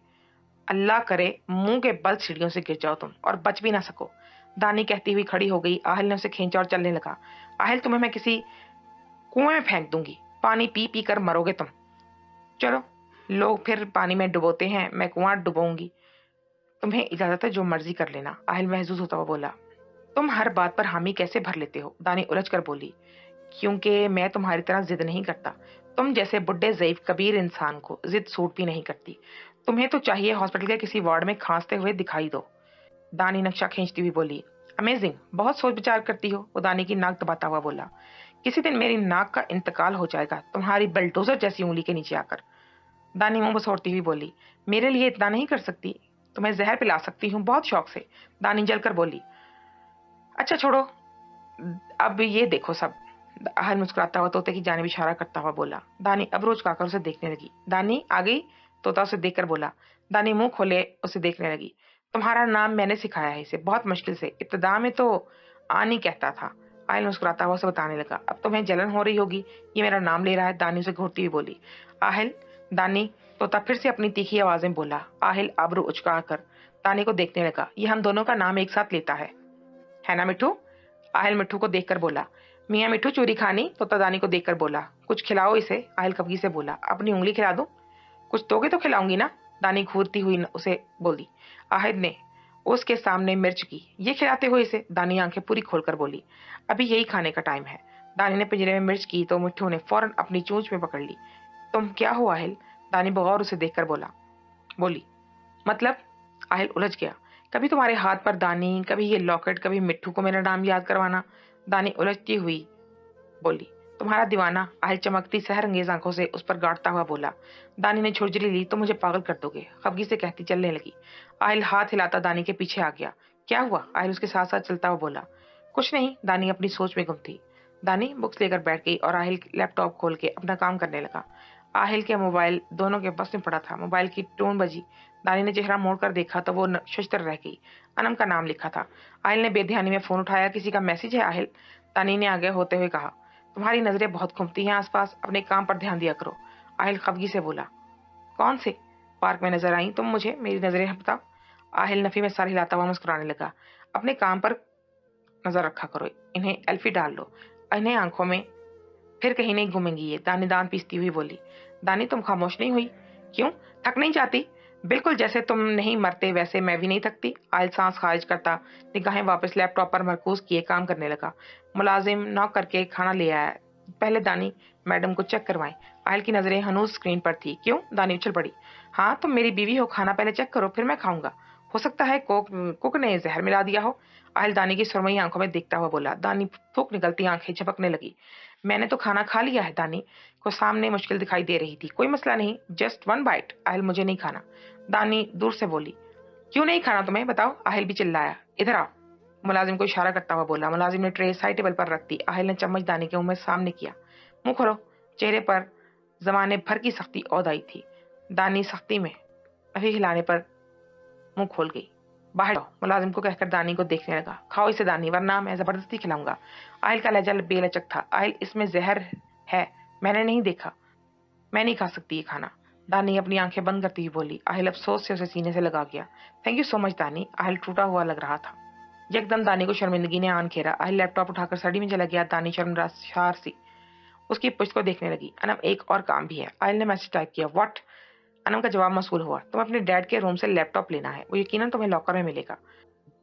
अल्लाह करे मुंह के बल सीढ़ियों से गिर जाओ तुम और बच भी ना सको, दानी कहती हुई खड़ी हो गई। आहिल ने उसे खींचा और चलने लगा। आहिल, तुम्हें मैं किसी कुएं में फेंक दूंगी, पानी पी पी कर मरोगे तुम। चलो, लोग फिर पानी में डुबोते हैं, मैं कुआं डुबोऊंगी। तुम्हें इजाजत है, जो मर्जी कर लेना, आहिल महजूज होता हुआ बोला। तुम हर बात पर हामी कैसे भर लेते हो? दानी उलझ कर बोली। क्योंकि मैं तुम्हारी तरह जिद नहीं करता। तुम जैसे बुड्ढे ज़ईफ कबीर इंसान को जिद सूट भी नहीं करती। तुम्हें तो चाहिए हॉस्पिटल के किसी वार्ड में खांसते हुए दिखाई दो, दानी नक्शा खींचती हुई बोली। अमेजिंग, बहुत सोच विचार करती हो, वो दानी की नाक दबाता हुआ बोला। किसी दिन मेरी नाक का इंतकाल हो जाएगा तुम्हारी बलडोजर जैसी उंगली के नीचे आकर, दानी मुंह बसोड़ती हुई बोली। मेरे लिए इतना नहीं कर सकती? तुम्हें जहर पिला सकती हूँ बहुत शौक से, दानी जलकर बोली। अच्छा छोड़ो, अब ये देखो सब, आहल मुस्कुराता हुआ तोते की जानिब इशारा करता हुआ बोला। दानी अब्रू उचकाकर उसे देखने लगी। दानी आ गई? तोता उसे देखकर बोला। दानी मुंह खोले उसे देखने लगी। तुम्हारा नाम मैंने सिखाया है इसे, बहुत मुश्किल से। इब्तदा में तो आनी कहता था। आहल मुस्कुराता हुआ उसे बताने लगा। अब तुम्हें जलन हो रही होगी, ये मेरा नाम ले रहा है। दानी उसे घूरती हुई बोली। आहल, दानी, तोता फिर से अपनी तीखी आवाज में बोला। आहल आबरू उचकाकर दानी को देखने लगा। ये हम दोनों का नाम एक साथ लेता है ना मिठू? आहल मिठू को देखकर बोला। मियाँ मिठू चूरी खानी? तोता दानी को देखकर बोला। कुछ खिलाओ इसे, आहल खफगी से बोला। अपनी उंगली खिला दूं? कुछ दोगे तो खिलाऊंगी ना, दानी घूरती हुई उसे बोली। आहद ने उसके सामने मिर्च की। ये खिलाते हो इसे? दानी आंखें पूरी खोलकर बोली। अभी यही खाने का टाइम है। दानी ने पिंजरे में मिर्च की तो मिठू ने फौरन अपनी चोंच में पकड़ ली। तुम क्या हो आहल? दानी बगौर उसे देखकर बोली। मतलब? आहल उलझ गया। कभी तुम्हारे हाथ पर दानी, कभी ये लॉकेट, कभी मिट्ठू को मेरा नाम याद करवाना। दानी उलझती हुई बोली। तुम्हारा दीवाना, आहल चमकती सहरंगेज आंखों से उस पर गाड़ता हुआ बोला। दानी ने छुरछुरी ली। तो मुझे पागल कर दोगे, खफगी से कहती चलने लगी। आहल हाथ हिलाता दानी के पीछे आ गया। क्या हुआ? आहल उसके साथ साथ चलता हुआ बोला। कुछ नहीं, दानी अपनी सोच में गुम थी। दानी बुक्स लेकर बैठ गई और आहल लैपटॉप खोल के अपना काम करने लगा। आहल के मोबाइल दोनों के बस में पड़ा था। मोबाइल की टोन बजी। दानी ने चेहरा मोड़कर देखा तो वो शशतर रह गई। अनम का नाम लिखा था। आहल ने बेध्यानी में फोन उठाया। किसी का मैसेज है आहल? दानी ने आगे होते हुए कहा। तुम्हारी नजरें बहुत घूमती हैं आसपास, अपने काम पर ध्यान दिया करो। आहल खफगी से बोला। कौन से पार्क में नजर आई तुम मुझे? मेरी नजरें बताओ। आहल नफी में सर हिलाता हुआ मुस्कुराने लगा। अपने काम पर नजर रखा करो, इन्हें एल्फी डाल लो, इन्हें आंखों में फिर कहीं नहीं घूमेंगी ये, दानी दांत पीसती हुई बोली। दानी तुम खामोश नहीं हुई? क्यों, थक नहीं जाती? बिल्कुल जैसे तुम नहीं मरते वैसे मैं भी नहीं थकती। आयल सांस खारिज करता निगाहें वापस लैपटॉप पर मरकूज किए काम करने लगा। मुलाजिम नॉक करके खाना ले आया। पहले दानी मैडम को चेक करवाएं। आयल की नजरें हनूज स्क्रीन पर थी। क्यों? दानी उछल पड़ी। हाँ, तुम मेरी बीवी हो, खाना पहले चेक करो फिर मैं खाऊंगा। हो सकता है कुक ने जहर मिला दिया हो। आयल दानी की सुरमई आंखों में देखता हुआ बोला। दानी फूक निकलती आंखें झपकने लगी। मैंने तो खाना खा लिया है। दानी को सामने मुश्किल दिखाई दे रही थी। कोई मसला नहीं, जस्ट वन बाइट। आहल मुझे नहीं खाना। दानी दूर से बोली। क्यों नहीं खाना तुम्हें, बताओ। आहल भी चिल्लाया। इधर आओ, मुलाजिम को इशारा करता हुआ बोला। मुलाजिम ने ट्रे साइड टेबल पर रख दी। आहल ने चम्मच दानी के मुंह में सामने किया। मुंह खोलो। चेहरे पर जमाने भर की सख्ती औध आई थी। दानी सख्ती में अभी हिलाने पर मुंह खोल गई। बाहर जाओ, मुलाजिम को कहकर दानी को देखने लगा। खाओ इसे दानी, वरना मैं जबरदस्ती खिलाऊंगा। आहल का लहजा बेलचक था। आहल, इसमें जहर है, मैंने नहीं देखा, मैं नहीं खा सकती ये खाना। दानी अपनी आंखें बंद करती हुई बोली। आहल अफसोस से उसे सीने से लगा गया। थैंक यू सो मच दानी। आहल टूटा हुआ लग रहा था। यकदम दानी को शर्मिंदगी ने आन घेरा। आहल लैपटॉप उठाकर सड़ी में चला गया। दानी शर्मसार सी उसकी पुश्त को देखने लगी। अनम, एक और काम भी है। आहल ने मैसेज टाइप किया। व्हाट? अनम का जवाब मौसूल हुआ। तुम अपने डैड के रूम से लैपटॉप लेना है, वो यकीनन तुम्हें लॉकर में मिलेगा।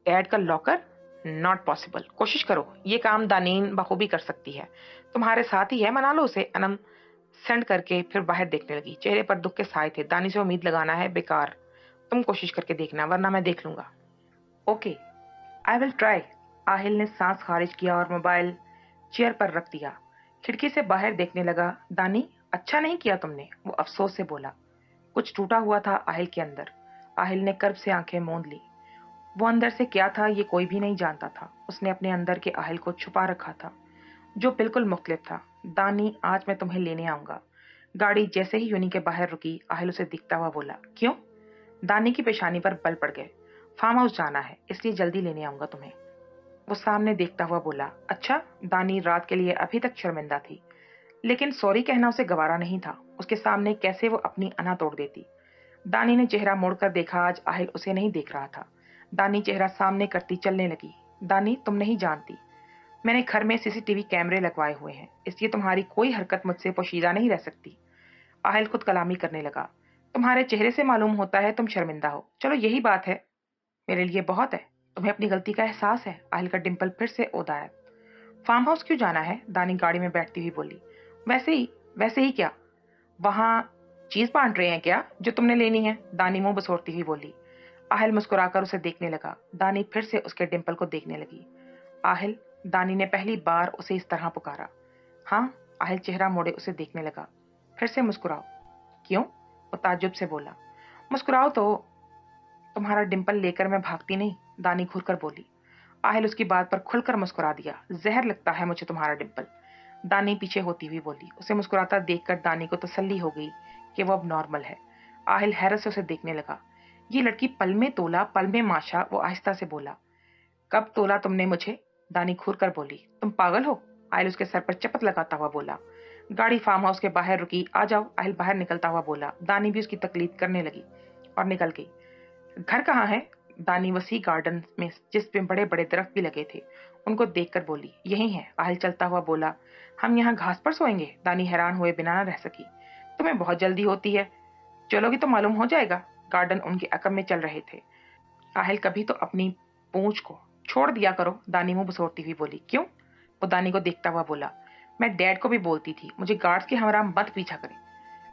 डैड का लॉकर? Not possible. कोशिश करो, ये काम दानीन बखूबी कर सकती है। तुम्हारे साथ ही है, मना लो उसे। अनम सेंड करके फिर बाहर देखने लगी। चेहरे पर दुख के साए थे। दानी से उम्मीद लगाना है बेकार। तुम कोशिश करके देखना, वरना मैं देख लूंगा। Okay, I will try. Aahil ने सांस खारिज किया और मोबाइल चेयर पर रख दिया। खिड़की से बाहर देखने लगा। दानी, अच्छा नहीं किया तुमने, वो अफसोस से बोला। कुछ टूटा हुआ था आहिल के अंदर। आहिल ने कर्ब से आंखें मूंद ली। वो अंदर से क्या था ये कोई भी नहीं जानता था। उसने अपने अंदर के आहिल को छुपा रखा था, जो बिल्कुल मुख्तलिफ था। दानी, आज मैं तुम्हें लेने आऊंगा। गाड़ी जैसे ही यूनी के बाहर रुकी, आहिल उसे दिखता हुआ बोला। क्यों? दानी की पेशानी पर बल पड़ गए। फार्म हाउस जाना है, इसलिए जल्दी लेने आऊंगा तुम्हें, वो सामने देखता हुआ बोला। अच्छा। दानी रात के लिए अभी तक शर्मिंदा थी, लेकिन सॉरी कहना उसे गवारा नहीं था। उसके सामने कैसे वो अपनी अना तोड़ देती। दानी ने चेहरा मोड़कर देखा। आज आहिल उसे नहीं देख रहा था। दानी चेहरा सामने करती चलने लगी। दानी, तुम नहीं जानती, मैंने घर में सीसीटीवी कैमरे लगवाए हुए हैं, इसलिए तुम्हारी कोई हरकत मुझसे पोशीदा नहीं रह सकती। आहिल खुद कलामी करने लगा। तुम्हारे चेहरे से मालूम होता है तुम शर्मिंदा हो। चलो यही बात है, मेरे लिए बहुत है। तुम्हें अपनी गलती का एहसास है। आहिल का डिंपल फिर से ओदाया। फार्म हाउस क्यों जाना है? दानी गाड़ी में बैठती हुई बोली। वैसे ही। वैसे ही क्या, वहां चीज बांट रहे हैं क्या जो तुमने लेनी है? दानी मुंह बसोरती हुई बोली। आहिल मुस्कुराकर उसे देखने लगा। दानी फिर से उसके डिंपल को देखने लगी। आहिल, दानी ने पहली बार उसे इस तरह पुकारा। हाँ। आहिल चेहरा मोड़े उसे देखने लगा। फिर से मुस्कुराओ। क्यों? वो ताज्जुब से बोला। मुस्कुराओ तो, तुम्हारा डिंपल लेकर मैं भागती नहीं, दानी घूर कर बोली। आहिल उसकी बात पर खुलकर मुस्कुरा दिया। जहर लगता है मुझे तुम्हारा डिंपल। दानी पीछे होती हुई बोली। उसे मुस्कुराता देखकर दानी को तसल्ली हो गई कि वो अब नॉर्मल है। आहिल हैरत से उसे देखने लगा। ये लड़की पल में तोला पल में माशा, वो आहिस्ता से बोला। कब तोला तुमने मुझे? दानी घूर कर बोली। तुम पागल हो? आहिल उसके सर पर चपत लगाता हुआ बोला। गाड़ी फार्म हाउस के बाहर रुकी। आ जाओ, आहिल बाहर निकलता हुआ बोला। दानी भी उसकी तकलीद करने लगी और निकल गई। घर कहाँ है? दानी वसी गार्डन में जिसमें बड़े बड़े दरख्त भी लगे थे उनको देखकर बोली। यही है, आहिल चलता हुआ बोला। हम यहाँ घास पर सोएंगे? दानी हैरान हुए बिना न रह सकी। तुम्हें बहुत जल्दी होती है, चलोगी तो मालूम हो जाएगा। गार्डन उनके अकब में चल रहे थे। आहिल कभी तो अपनी पूंछ को छोड़ दिया करो, दानी मुंह बसोरती हुई बोली। क्यों? वो दानी को देखता हुआ बोला। मैं डैड को भी बोलती थी मुझे गार्ड्स के हमरा मत पीछा करें,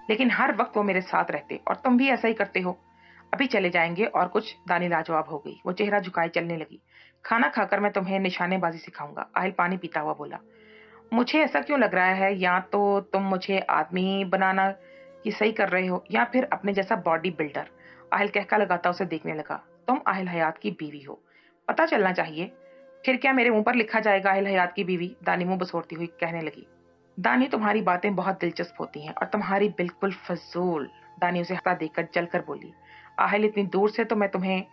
लेकिन हर वक्त वो मेरे साथ रहते और तुम भी ऐसा ही करते हो। अभी चले जाएंगे और कुछ? दानी लाजवाब हो गई। वो चेहरा झुकाए चलने लगी। खाना खाकर मैं तुम्हें निशानेबाजी सिखाऊंगा, आहिल पानी पीता हुआ बोला। मुझे ऐसा क्यों लग रहा है, या तो तुम मुझे आदमी बनाना की सही कर रहे हो या फिर अपने जैसा बॉडी बिल्डर। आहिल कहका लगाता उसे देखने लगा। तुम आहिल हयात की बीवी हो, पता चलना चाहिए। फिर क्या मेरे मुंह पर लिखा जाएगा आहिल हयात की बीवी? दानी मुंह बसोरती हुई कहने लगी। दानी तुम्हारी बातें बहुत दिलचस्प होती हैं और तुम्हारी बिल्कुल फजूल। दानी उसे हंसता देखकर जलकर बोली। आहिल इतनी दूर से तो मैं तुम्हें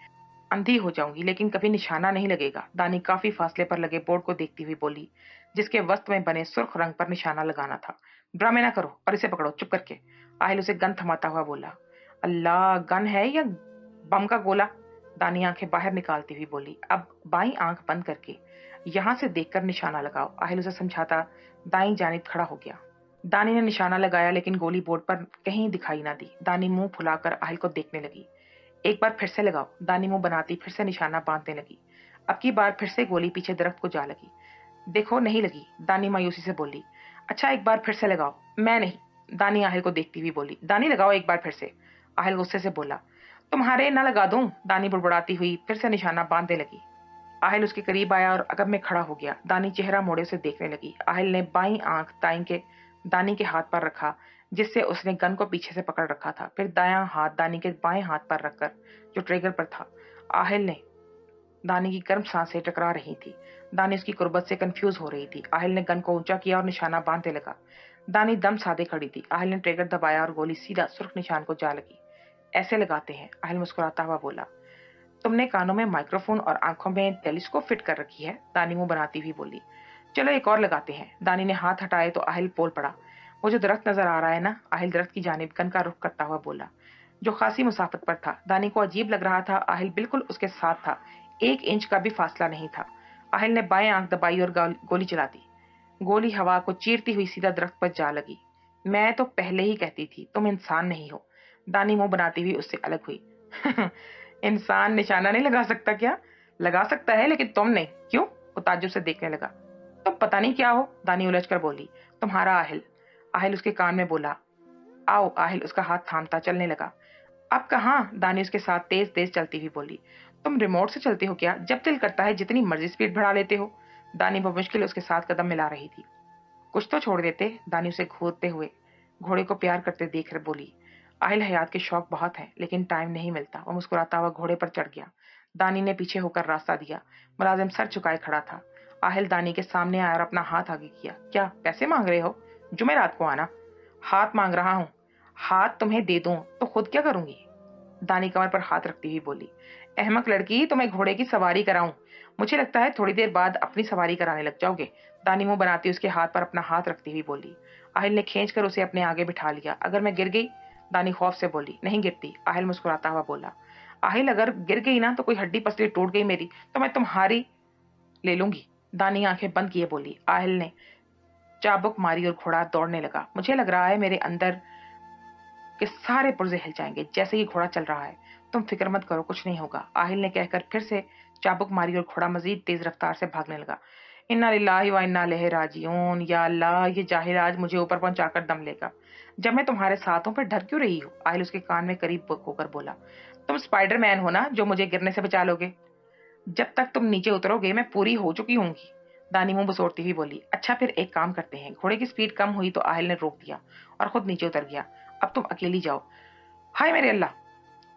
अंधी हो जाऊंगी, लेकिन कभी निशाना नहीं लगेगा। दानी काफी फासले पर लगे बोर्ड को देखती हुई बोली, जिसके वस्त में बने सुर्ख रंग पर निशाना लगाना था। ड्रामे ना करो और इसे पकड़ो चुप करके। आहिल उसे गन थमाता हुआ बोला। अल्लाह, गन है या बम का गोला? दानी आंखें बाहर निकालती हुई बोली। अब बाई आंख बंद करके यहां से देखकर निशाना लगाओ। आहिल उसे समझाता दाई जानिब खड़ा हो गया। दानी ने निशाना लगाया, लेकिन गोली बोर्ड पर कहीं दिखाई ना दी। दानी मुंह फुलाकर आहिल को देखने लगी। एक बार फिर से लगाओ। दानी मुंह बनाती फिर से निशाना बांधने लगी। अब की बार फिर से गोली पीछे दरख्त को जा लगी। देखो नहीं लगी, दानी मायूसी से बोली। अच्छा एक बार फिर से लगाओ। मैं नहीं, दानी आहिल को देखती हुई बोली। दानी लगाओ एक बार फिर से। आहिल गुस्से से बोला। तुम्हारे ना लगा दूं? दानी बुड़बुड़ाती हुई फिर से निशाना बांधने लगी। आहिल उसके करीब आया और अकब में खड़ा हो गया। दानी चेहरा मोड़े उसे देखने लगी। आहिल ने बाईं आंख दानी के हाथ पर रखा, जिससे उसने गन को पीछे से पकड़ रखा था। फिर दायां हाथ दानी के बाएं हाथ पर रखकर, जो ट्रिगर पर था। आहिल ने दानी की गर्म सांसें टकरा रही थी। दानी उसकी कुर्बत से कंफ्यूज हो रही थी। आहिल ने गन को ऊंचा किया और निशाना बांधने लगा। दानी दम साधे खड़ी थी। आहिल ने ट्रिगर दबाया और गोली सीधा सुर्ख निशान को जा लगी। ऐसे लगाते हैं, आहिल मुस्कुराता हुआ बोला। तुमने कानों में माइक्रोफोन और आंखों में टेलीस्कोप फिट कर रखी है, दानी मुंह बनाती हुई बोली। चलो एक और लगाते हैं। दानी ने हाथ हटाए तो आहिल बोल पड़ा। वो जो दरख्त नजर आ रहा है ना? आहिल दरख्त की जानिब गन का रुख करता हुआ बोला, जो खासी मुसाफत पर था। दानी को अजीब लग रहा था। आहिल बिल्कुल उसके साथ था, 1 इंच का भी फासला नहीं था। आहिल ने बाएं आंख दबाई और गोली चला दी। गोली हवा को चीरती हुई सीधा दरख्त पर जा लगी। मैं तो पहले ही कहती थी तुम इंसान नहीं हो। दानी मुंह बनाती हुई उससे अलग हुई। इंसान निशाना नहीं लगा सकता क्या? लगा सकता है, लेकिन तुम नहीं। क्यों? वो ताज्जुब से देखने लगा। तुम पता नहीं क्या हो, दानी उलझ कर बोली। तुम्हारा आहिल। आहिल उसके कान में बोला। आओ। आहिल उसका हाथ थामता चलने लगा। अब कहाँ? दानी उसके साथ तेज तेज चलती हुई बोली। तुम रिमोट से चलते हो क्या? जब दिल करता है जितनी मर्जी स्पीड बढ़ा लेते हो। दानी बमुश्किल उसके साथ कदम मिला रही थी। कुछ तो छोड़ देते। दानी उसे घूरते हुए घोड़े को प्यार करते देख कर बोली। आहिल हयात के शौक बहुत हैं, लेकिन टाइम नहीं मिलता। वो मुस्कुराता हुआ घोड़े पर चढ़ गया। दानी ने पीछे होकर रास्ता दिया। मुलाजिम सर झुकाए खड़ा था। आहिल दानी के सामने आया और अपना हाथ आगे किया। क्या पैसे मांग रहे हो? जुमेरात को आना। हाथ मांग रहा हूं। हाथ तुम्हें दे दूं तो खुद क्या करूंगी? दानी कमर पर हाथ रखती हुई बोली। अहमक लड़की, तुम्हें घोड़े की सवारी कराऊं? मुझे लगता है थोड़ी देर बाद अपनी सवारी कराने लग जाओगे। दानी मुंह बनाती उसके हाथ पर अपना हाथ रखती हुई बोली। आहिल ने खींच कर उसे अपने आगे बिठा लिया। अगर मैं गिर गई? दानी खौफ से बोली। नहीं गिरती, आहिल मुस्कुराता हुआ बोला। आहिल अगर गिर गई ना तो कोई हड्डी पसली टूट गई मेरी तो मैं तुम्हारी ले लूंगी। दानी आंखें बंद किए बोली। आहिल ने चाबुक मारी और घोड़ा दौड़ने लगा। मुझे लग रहा है मेरे अंदर के सारे पुर्जे हिल जाएंगे जैसे ही घोड़ा चल रहा है। तुम फिक्र मत करो, कुछ नहीं होगा, आहिल ने कहकर फिर से चाबुक मारी और घोड़ा मजीद तेज रफ्तार से भागने लगा। इन्ना लिल्लाहि व इन्ना इलैहि राजिऊन। या अल्लाह, ये जाहिल आज मुझे ऊपर पहुंचाकर दम लेगा। जब मैं तुम्हारे साथों पर डर क्यों रही हूँ? आहिल उसके कान में करीब होकर बोला। तुम स्पाइडरमैन हो ना, जो मुझे गिरने से बचा लोगे। जब तक तुम नीचे उतरोगे मैं पूरी हो चुकी होंगी। दानी मुंह बसोरती हुई बोली। अच्छा फिर एक काम करते हैं। घोड़े की स्पीड कम हुई तो आहिल ने रोक दिया और खुद नीचे उतर गया। अब तुम अकेली जाओ। हाय मेरे अल्लाह,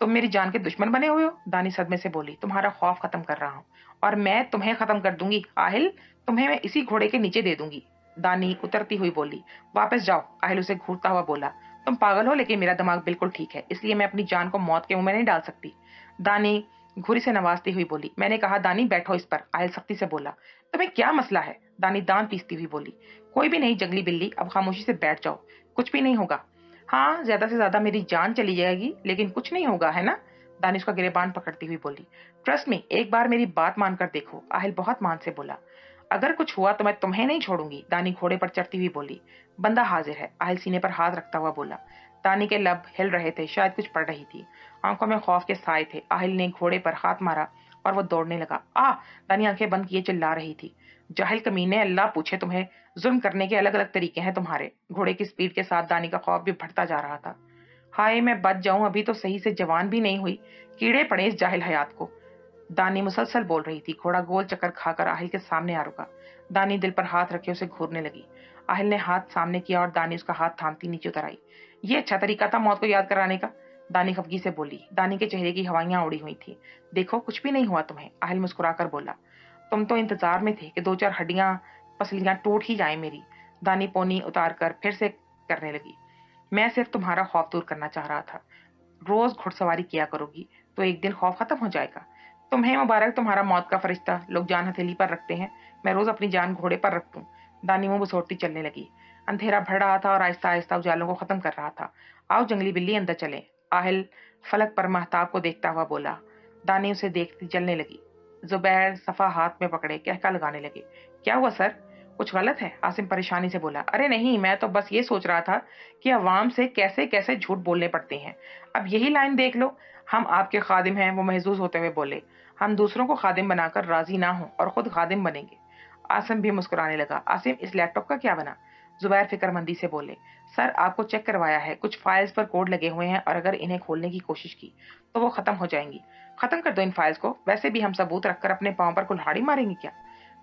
तुम मेरी जान के दुश्मन बने हुए हो। दानी सदमे से बोली। तुम्हारा खौफ खत्म कर रहा हूं और मैं तुम्हें खत्म कर दूंगी। आहिल, तुम्हें मैं इसी घोड़े के नीचे दे दूंगी। दानी उतरती हुई बोली। वापस जाओ, आहिल उसे घूरता हुआ बोला। तुम पागल हो, लेकिन मेरा दिमाग बिल्कुल ठीक है, इसलिए मैं अपनी जान को मौत के मुंह में नहीं डाल सकती। दानी घुरी से नवाजती हुई बोली। मैंने कहा दानी बैठो इस पर, आहिल सख्ती से बोला। तुम्हें क्या मसला है? दानी दांत पीसती हुई बोली। कोई भी नहीं जंगली बिल्ली, अब खामोशी से बैठ जाओ, कुछ भी नहीं होगा। हाँ, ज्यादा से ज्यादा मेरी जान चली जाएगी, लेकिन कुछ नहीं होगा, है ना? दानी उसका गिरेबान पकड़ती हुई बोली। ट्रस्ट मी, एक बार मेरी बात मानकर देखो, आहिल बहुत मान से बोला। अगर कुछ हुआ तो मैं तुम्हें नहीं छोड़ूंगी, दानी घोड़े पर चढ़ती हुई बोली। बंदा हाजिर है, आहिल सीने पर हाथ रखता हुआ बोला। दानी के लब हिल रहे थे, शायद कुछ पड़ रही थी। आंखों में खौफ के साए थे। आहिल ने घोड़े पर हाथ मारा और वो दौड़ने लगा। दानी आंखें बंद किए चिल्ला रही थी। जाहिल कमीने, अल्लाह पूछे तुम्हें, जुल्म करने के अलग अलग तरीके हैं तुम्हारे। घोड़े की स्पीड के साथ दानी का खौफ भी बढ़ता जा रहा था। हाय, मैं बच जाऊं, अभी तो सही से जवान भी नहीं हुई, कीड़े पड़े इस जाहिल हयात को। दानी मुसलसल बोल रही थी। घोड़ा गोल चक्कर खाकर आहिल के सामने आ रुका। दानी दिल पर हाथ रखे उसे घूरने लगी। आहिल ने हाथ सामने किया और दानी उसका हाथ थामती नीचे उतर आई। ये अच्छा तरीका था मौत को याद कराने का, दानी खफगी से बोली। दानी के चेहरे की हवाइयां उड़ी हुई थी। देखो, कुछ भी नहीं हुआ तुम्हें, आहिल मुस्कुराकर बोला। तुम तो इंतजार में थे कि दो चार हड्डियां पसलियां टूट ही जाए मेरी। दानी पोनी उतार कर फिर से करने लगी। मैं सिर्फ तुम्हारा खौफ दूर करना चाह रहा था। रोज घुड़सवारी किया करोगी तो एक दिन खौफ खत्म हो जाएगा। तुम्हें मुबारक, तुम्हारा मौत का फरिश्ता, लोग जान हथेली पर रखते हैं, मैं रोज अपनी जान घोड़े पर रखूं। दानी मुंह बसोटती चलने लगी। अंधेरा बढ़ रहा था और आहिस्ता आहिस्ता उजालों को खत्म कर रहा था। आओ जंगली बिल्ली, अंदर चले, आहिल फलक पर महताब को देखता हुआ बोला। दानी उसे देखती चलने लगी। जुबैर सफा हाथ में पकड़े कहका लगाने लगे। क्या हुआ सर, कुछ गलत है? आसिम परेशानी से बोला। अरे नहीं, मैं तो बस ये सोच रहा था कि अवाम से कैसे कैसे झूठ बोलने पड़ते हैं। अब यही लाइन देख लो, हम आपके खादिम हैं, वो महजूज होते हुए बोले। हम दूसरों को खादिम बनाकर राजी ना हो और खुद खादिम बनेंगे। आसिम भी मुस्कुराने लगा। आसिम, इस लैपटॉप का क्या बना? जुबैर फिक्रमंदी से बोले। सर, आपको चेक करवाया है, कुछ फाइल्स पर कोड लगे हुए हैं और अगर इन्हें खोलने की कोशिश की तो वो खत्म हो जाएंगी। खत्म कर दो इन फाइल्स को, वैसे भी हम सबूत रखकर अपने पांव पर कुल्हाड़ी मारेंगे क्या?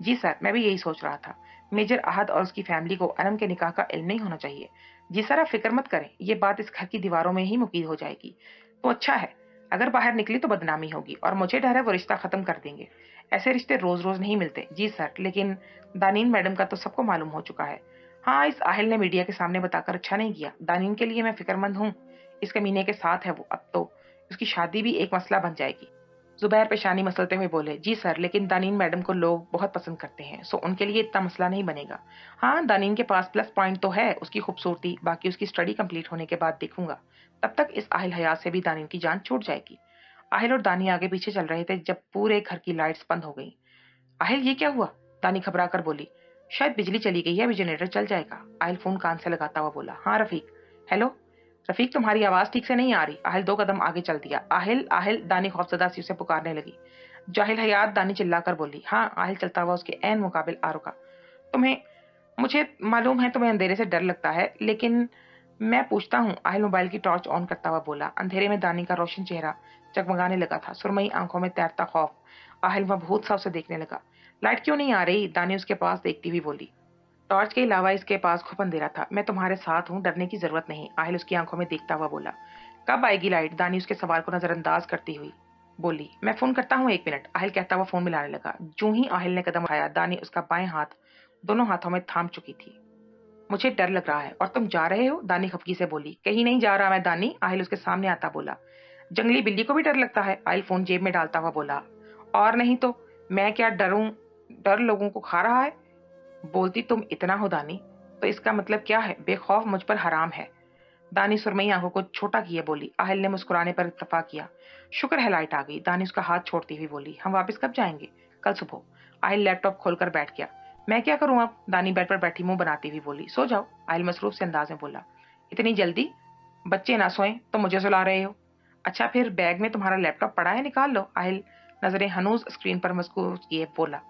जी सर, मैं भी यही सोच रहा था। मेजर अहद और उसकी फैमिली को अनम के निकाह का इल्म नहीं होना चाहिए। जी सर, आप फिक्र मत करें, ये बात इस घर की दीवारों में ही मुकीद हो जाएगी। तो अच्छा है, अगर बाहर निकली तो बदनामी होगी और मुझे डर है वो रिश्ता खत्म कर देंगे। ऐसे रिश्ते रोज रोज नहीं मिलते। जी सर, लेकिन दानीन मैडम का तो सबको मालूम हो चुका है। हाँ, इस आहिल ने मीडिया के सामने बताकर अच्छा नहीं किया। दानीन के लिए मैं फिक्रमंद हूँ, इस कमीने के साथ है वो, अब तो उसकी शादी भी एक मसला बन जाएगी। जुबैर पेशानी मसलते हुए बोले। जी सर, लेकिन दानीन मैडम को लोग बहुत पसंद करते हैं, सो उनके लिए इतना मसला नहीं बनेगा। हाँ, दानीन के पास प्लस पॉइंट तो है, उसकी खूबसूरती, बाकी उसकी स्टडी कंप्लीट होने के बाद देखूंगा। तब तक इस आहिल हयात से भी दानीन की जान छूट जाएगी। आहिल और दानी आगे पीछे चल रहे थे जब पूरे घर की लाइट्स बंद हो गई। आहिल, ये क्या हुआ? दानी घबरा कर बोली। शायद बिजली चली गई है, अभी जनरेटर चल जाएगा। आहिल फोन कान से लगाता हुआ बोला। हाँ रफीक। हेलो रफीक, तुम्हारी आवाज ठीक से नहीं आ रही। आहिल 2 कदम आगे चल दिया। आहिल, आहिल, दानी खौफजदा सी उसे पुकारने लगी। जाहिल हयात, दानी चिल्लाकर बोली। हाँ, आहिल चलता हुआ उसके ऐन मुकाबिल आ रुका। तुम्हें, मुझे मालूम है तुम्हें अंधेरे से डर लगता है, लेकिन मैं पूछता हूँ, आहिल मोबाइल की टॉर्च ऑन करता हुआ बोला। अंधेरे में दानी का रोशन चेहरा जगमगाने लगा था, सुरमई आंखों में तैरता खौफ। आहिल मबहूत सा उसे देखने लगा। लाइट क्यों नहीं आ रही? दानी उसके पास देखती हुई बोली। टॉर्च के अलावा इसके पास खूब अंधेरा था। मैं तुम्हारे साथ हूँ, डरने की जरूरत नहीं, आहिल उसकी आंखों में देखता हुआ बोला। कब आएगी लाइट? दानी उसके सवाल को नजरअंदाज करती हुई बोली। मैं फोन करता हूँ, 1 मिनट, आहिल कहता हुआ फोन मिलाने लगा। जूं ही आहिल ने कदम उठाया, दानी उसका बाएं हाथ दोनों हाथों में थाम चुकी थी। मुझे डर लग रहा है और तुम जा रहे हो? दानी खफगी से बोली। कहीं नहीं जा रहा मैं दानी, आहिल उसके सामने आता बोला। जंगली बिल्ली को भी डर लगता है? आहिल फोन जेब में डालता हुआ बोला। और नहीं तो मैं क्या डरूं, डर लोगों को खा रहा है। बोलती तुम इतना हो दानी, तो इसका मतलब क्या है? बेखौफ मुझ पर हराम है। दानी सुरमई आंखों को छोटा किए बोली। आहिल ने मुस्कुराने पर इत्तफाक किया। शुक्र है लाइट आ गई। दानी उसका हाथ छोड़ती हुई बोली। हम वापस कब जाएंगे? कल सुबह। आहिल लैपटॉप खोलकर बैठ गया। मैं क्या करूं अब? दानी बेड पर बैठी मुंह बनाती हुई बोली। सो जाओ, आहिल मसरूफ से अंदाज में बोला। इतनी जल्दी? बच्चे ना सोएं तो मुझे सुला रहे हो? अच्छा, फिर बैग में तुम्हारा लैपटॉप पड़ा है, निकाल लो। आहिल नजरें हनूज स्क्रीन पर मसकूर किए बोला।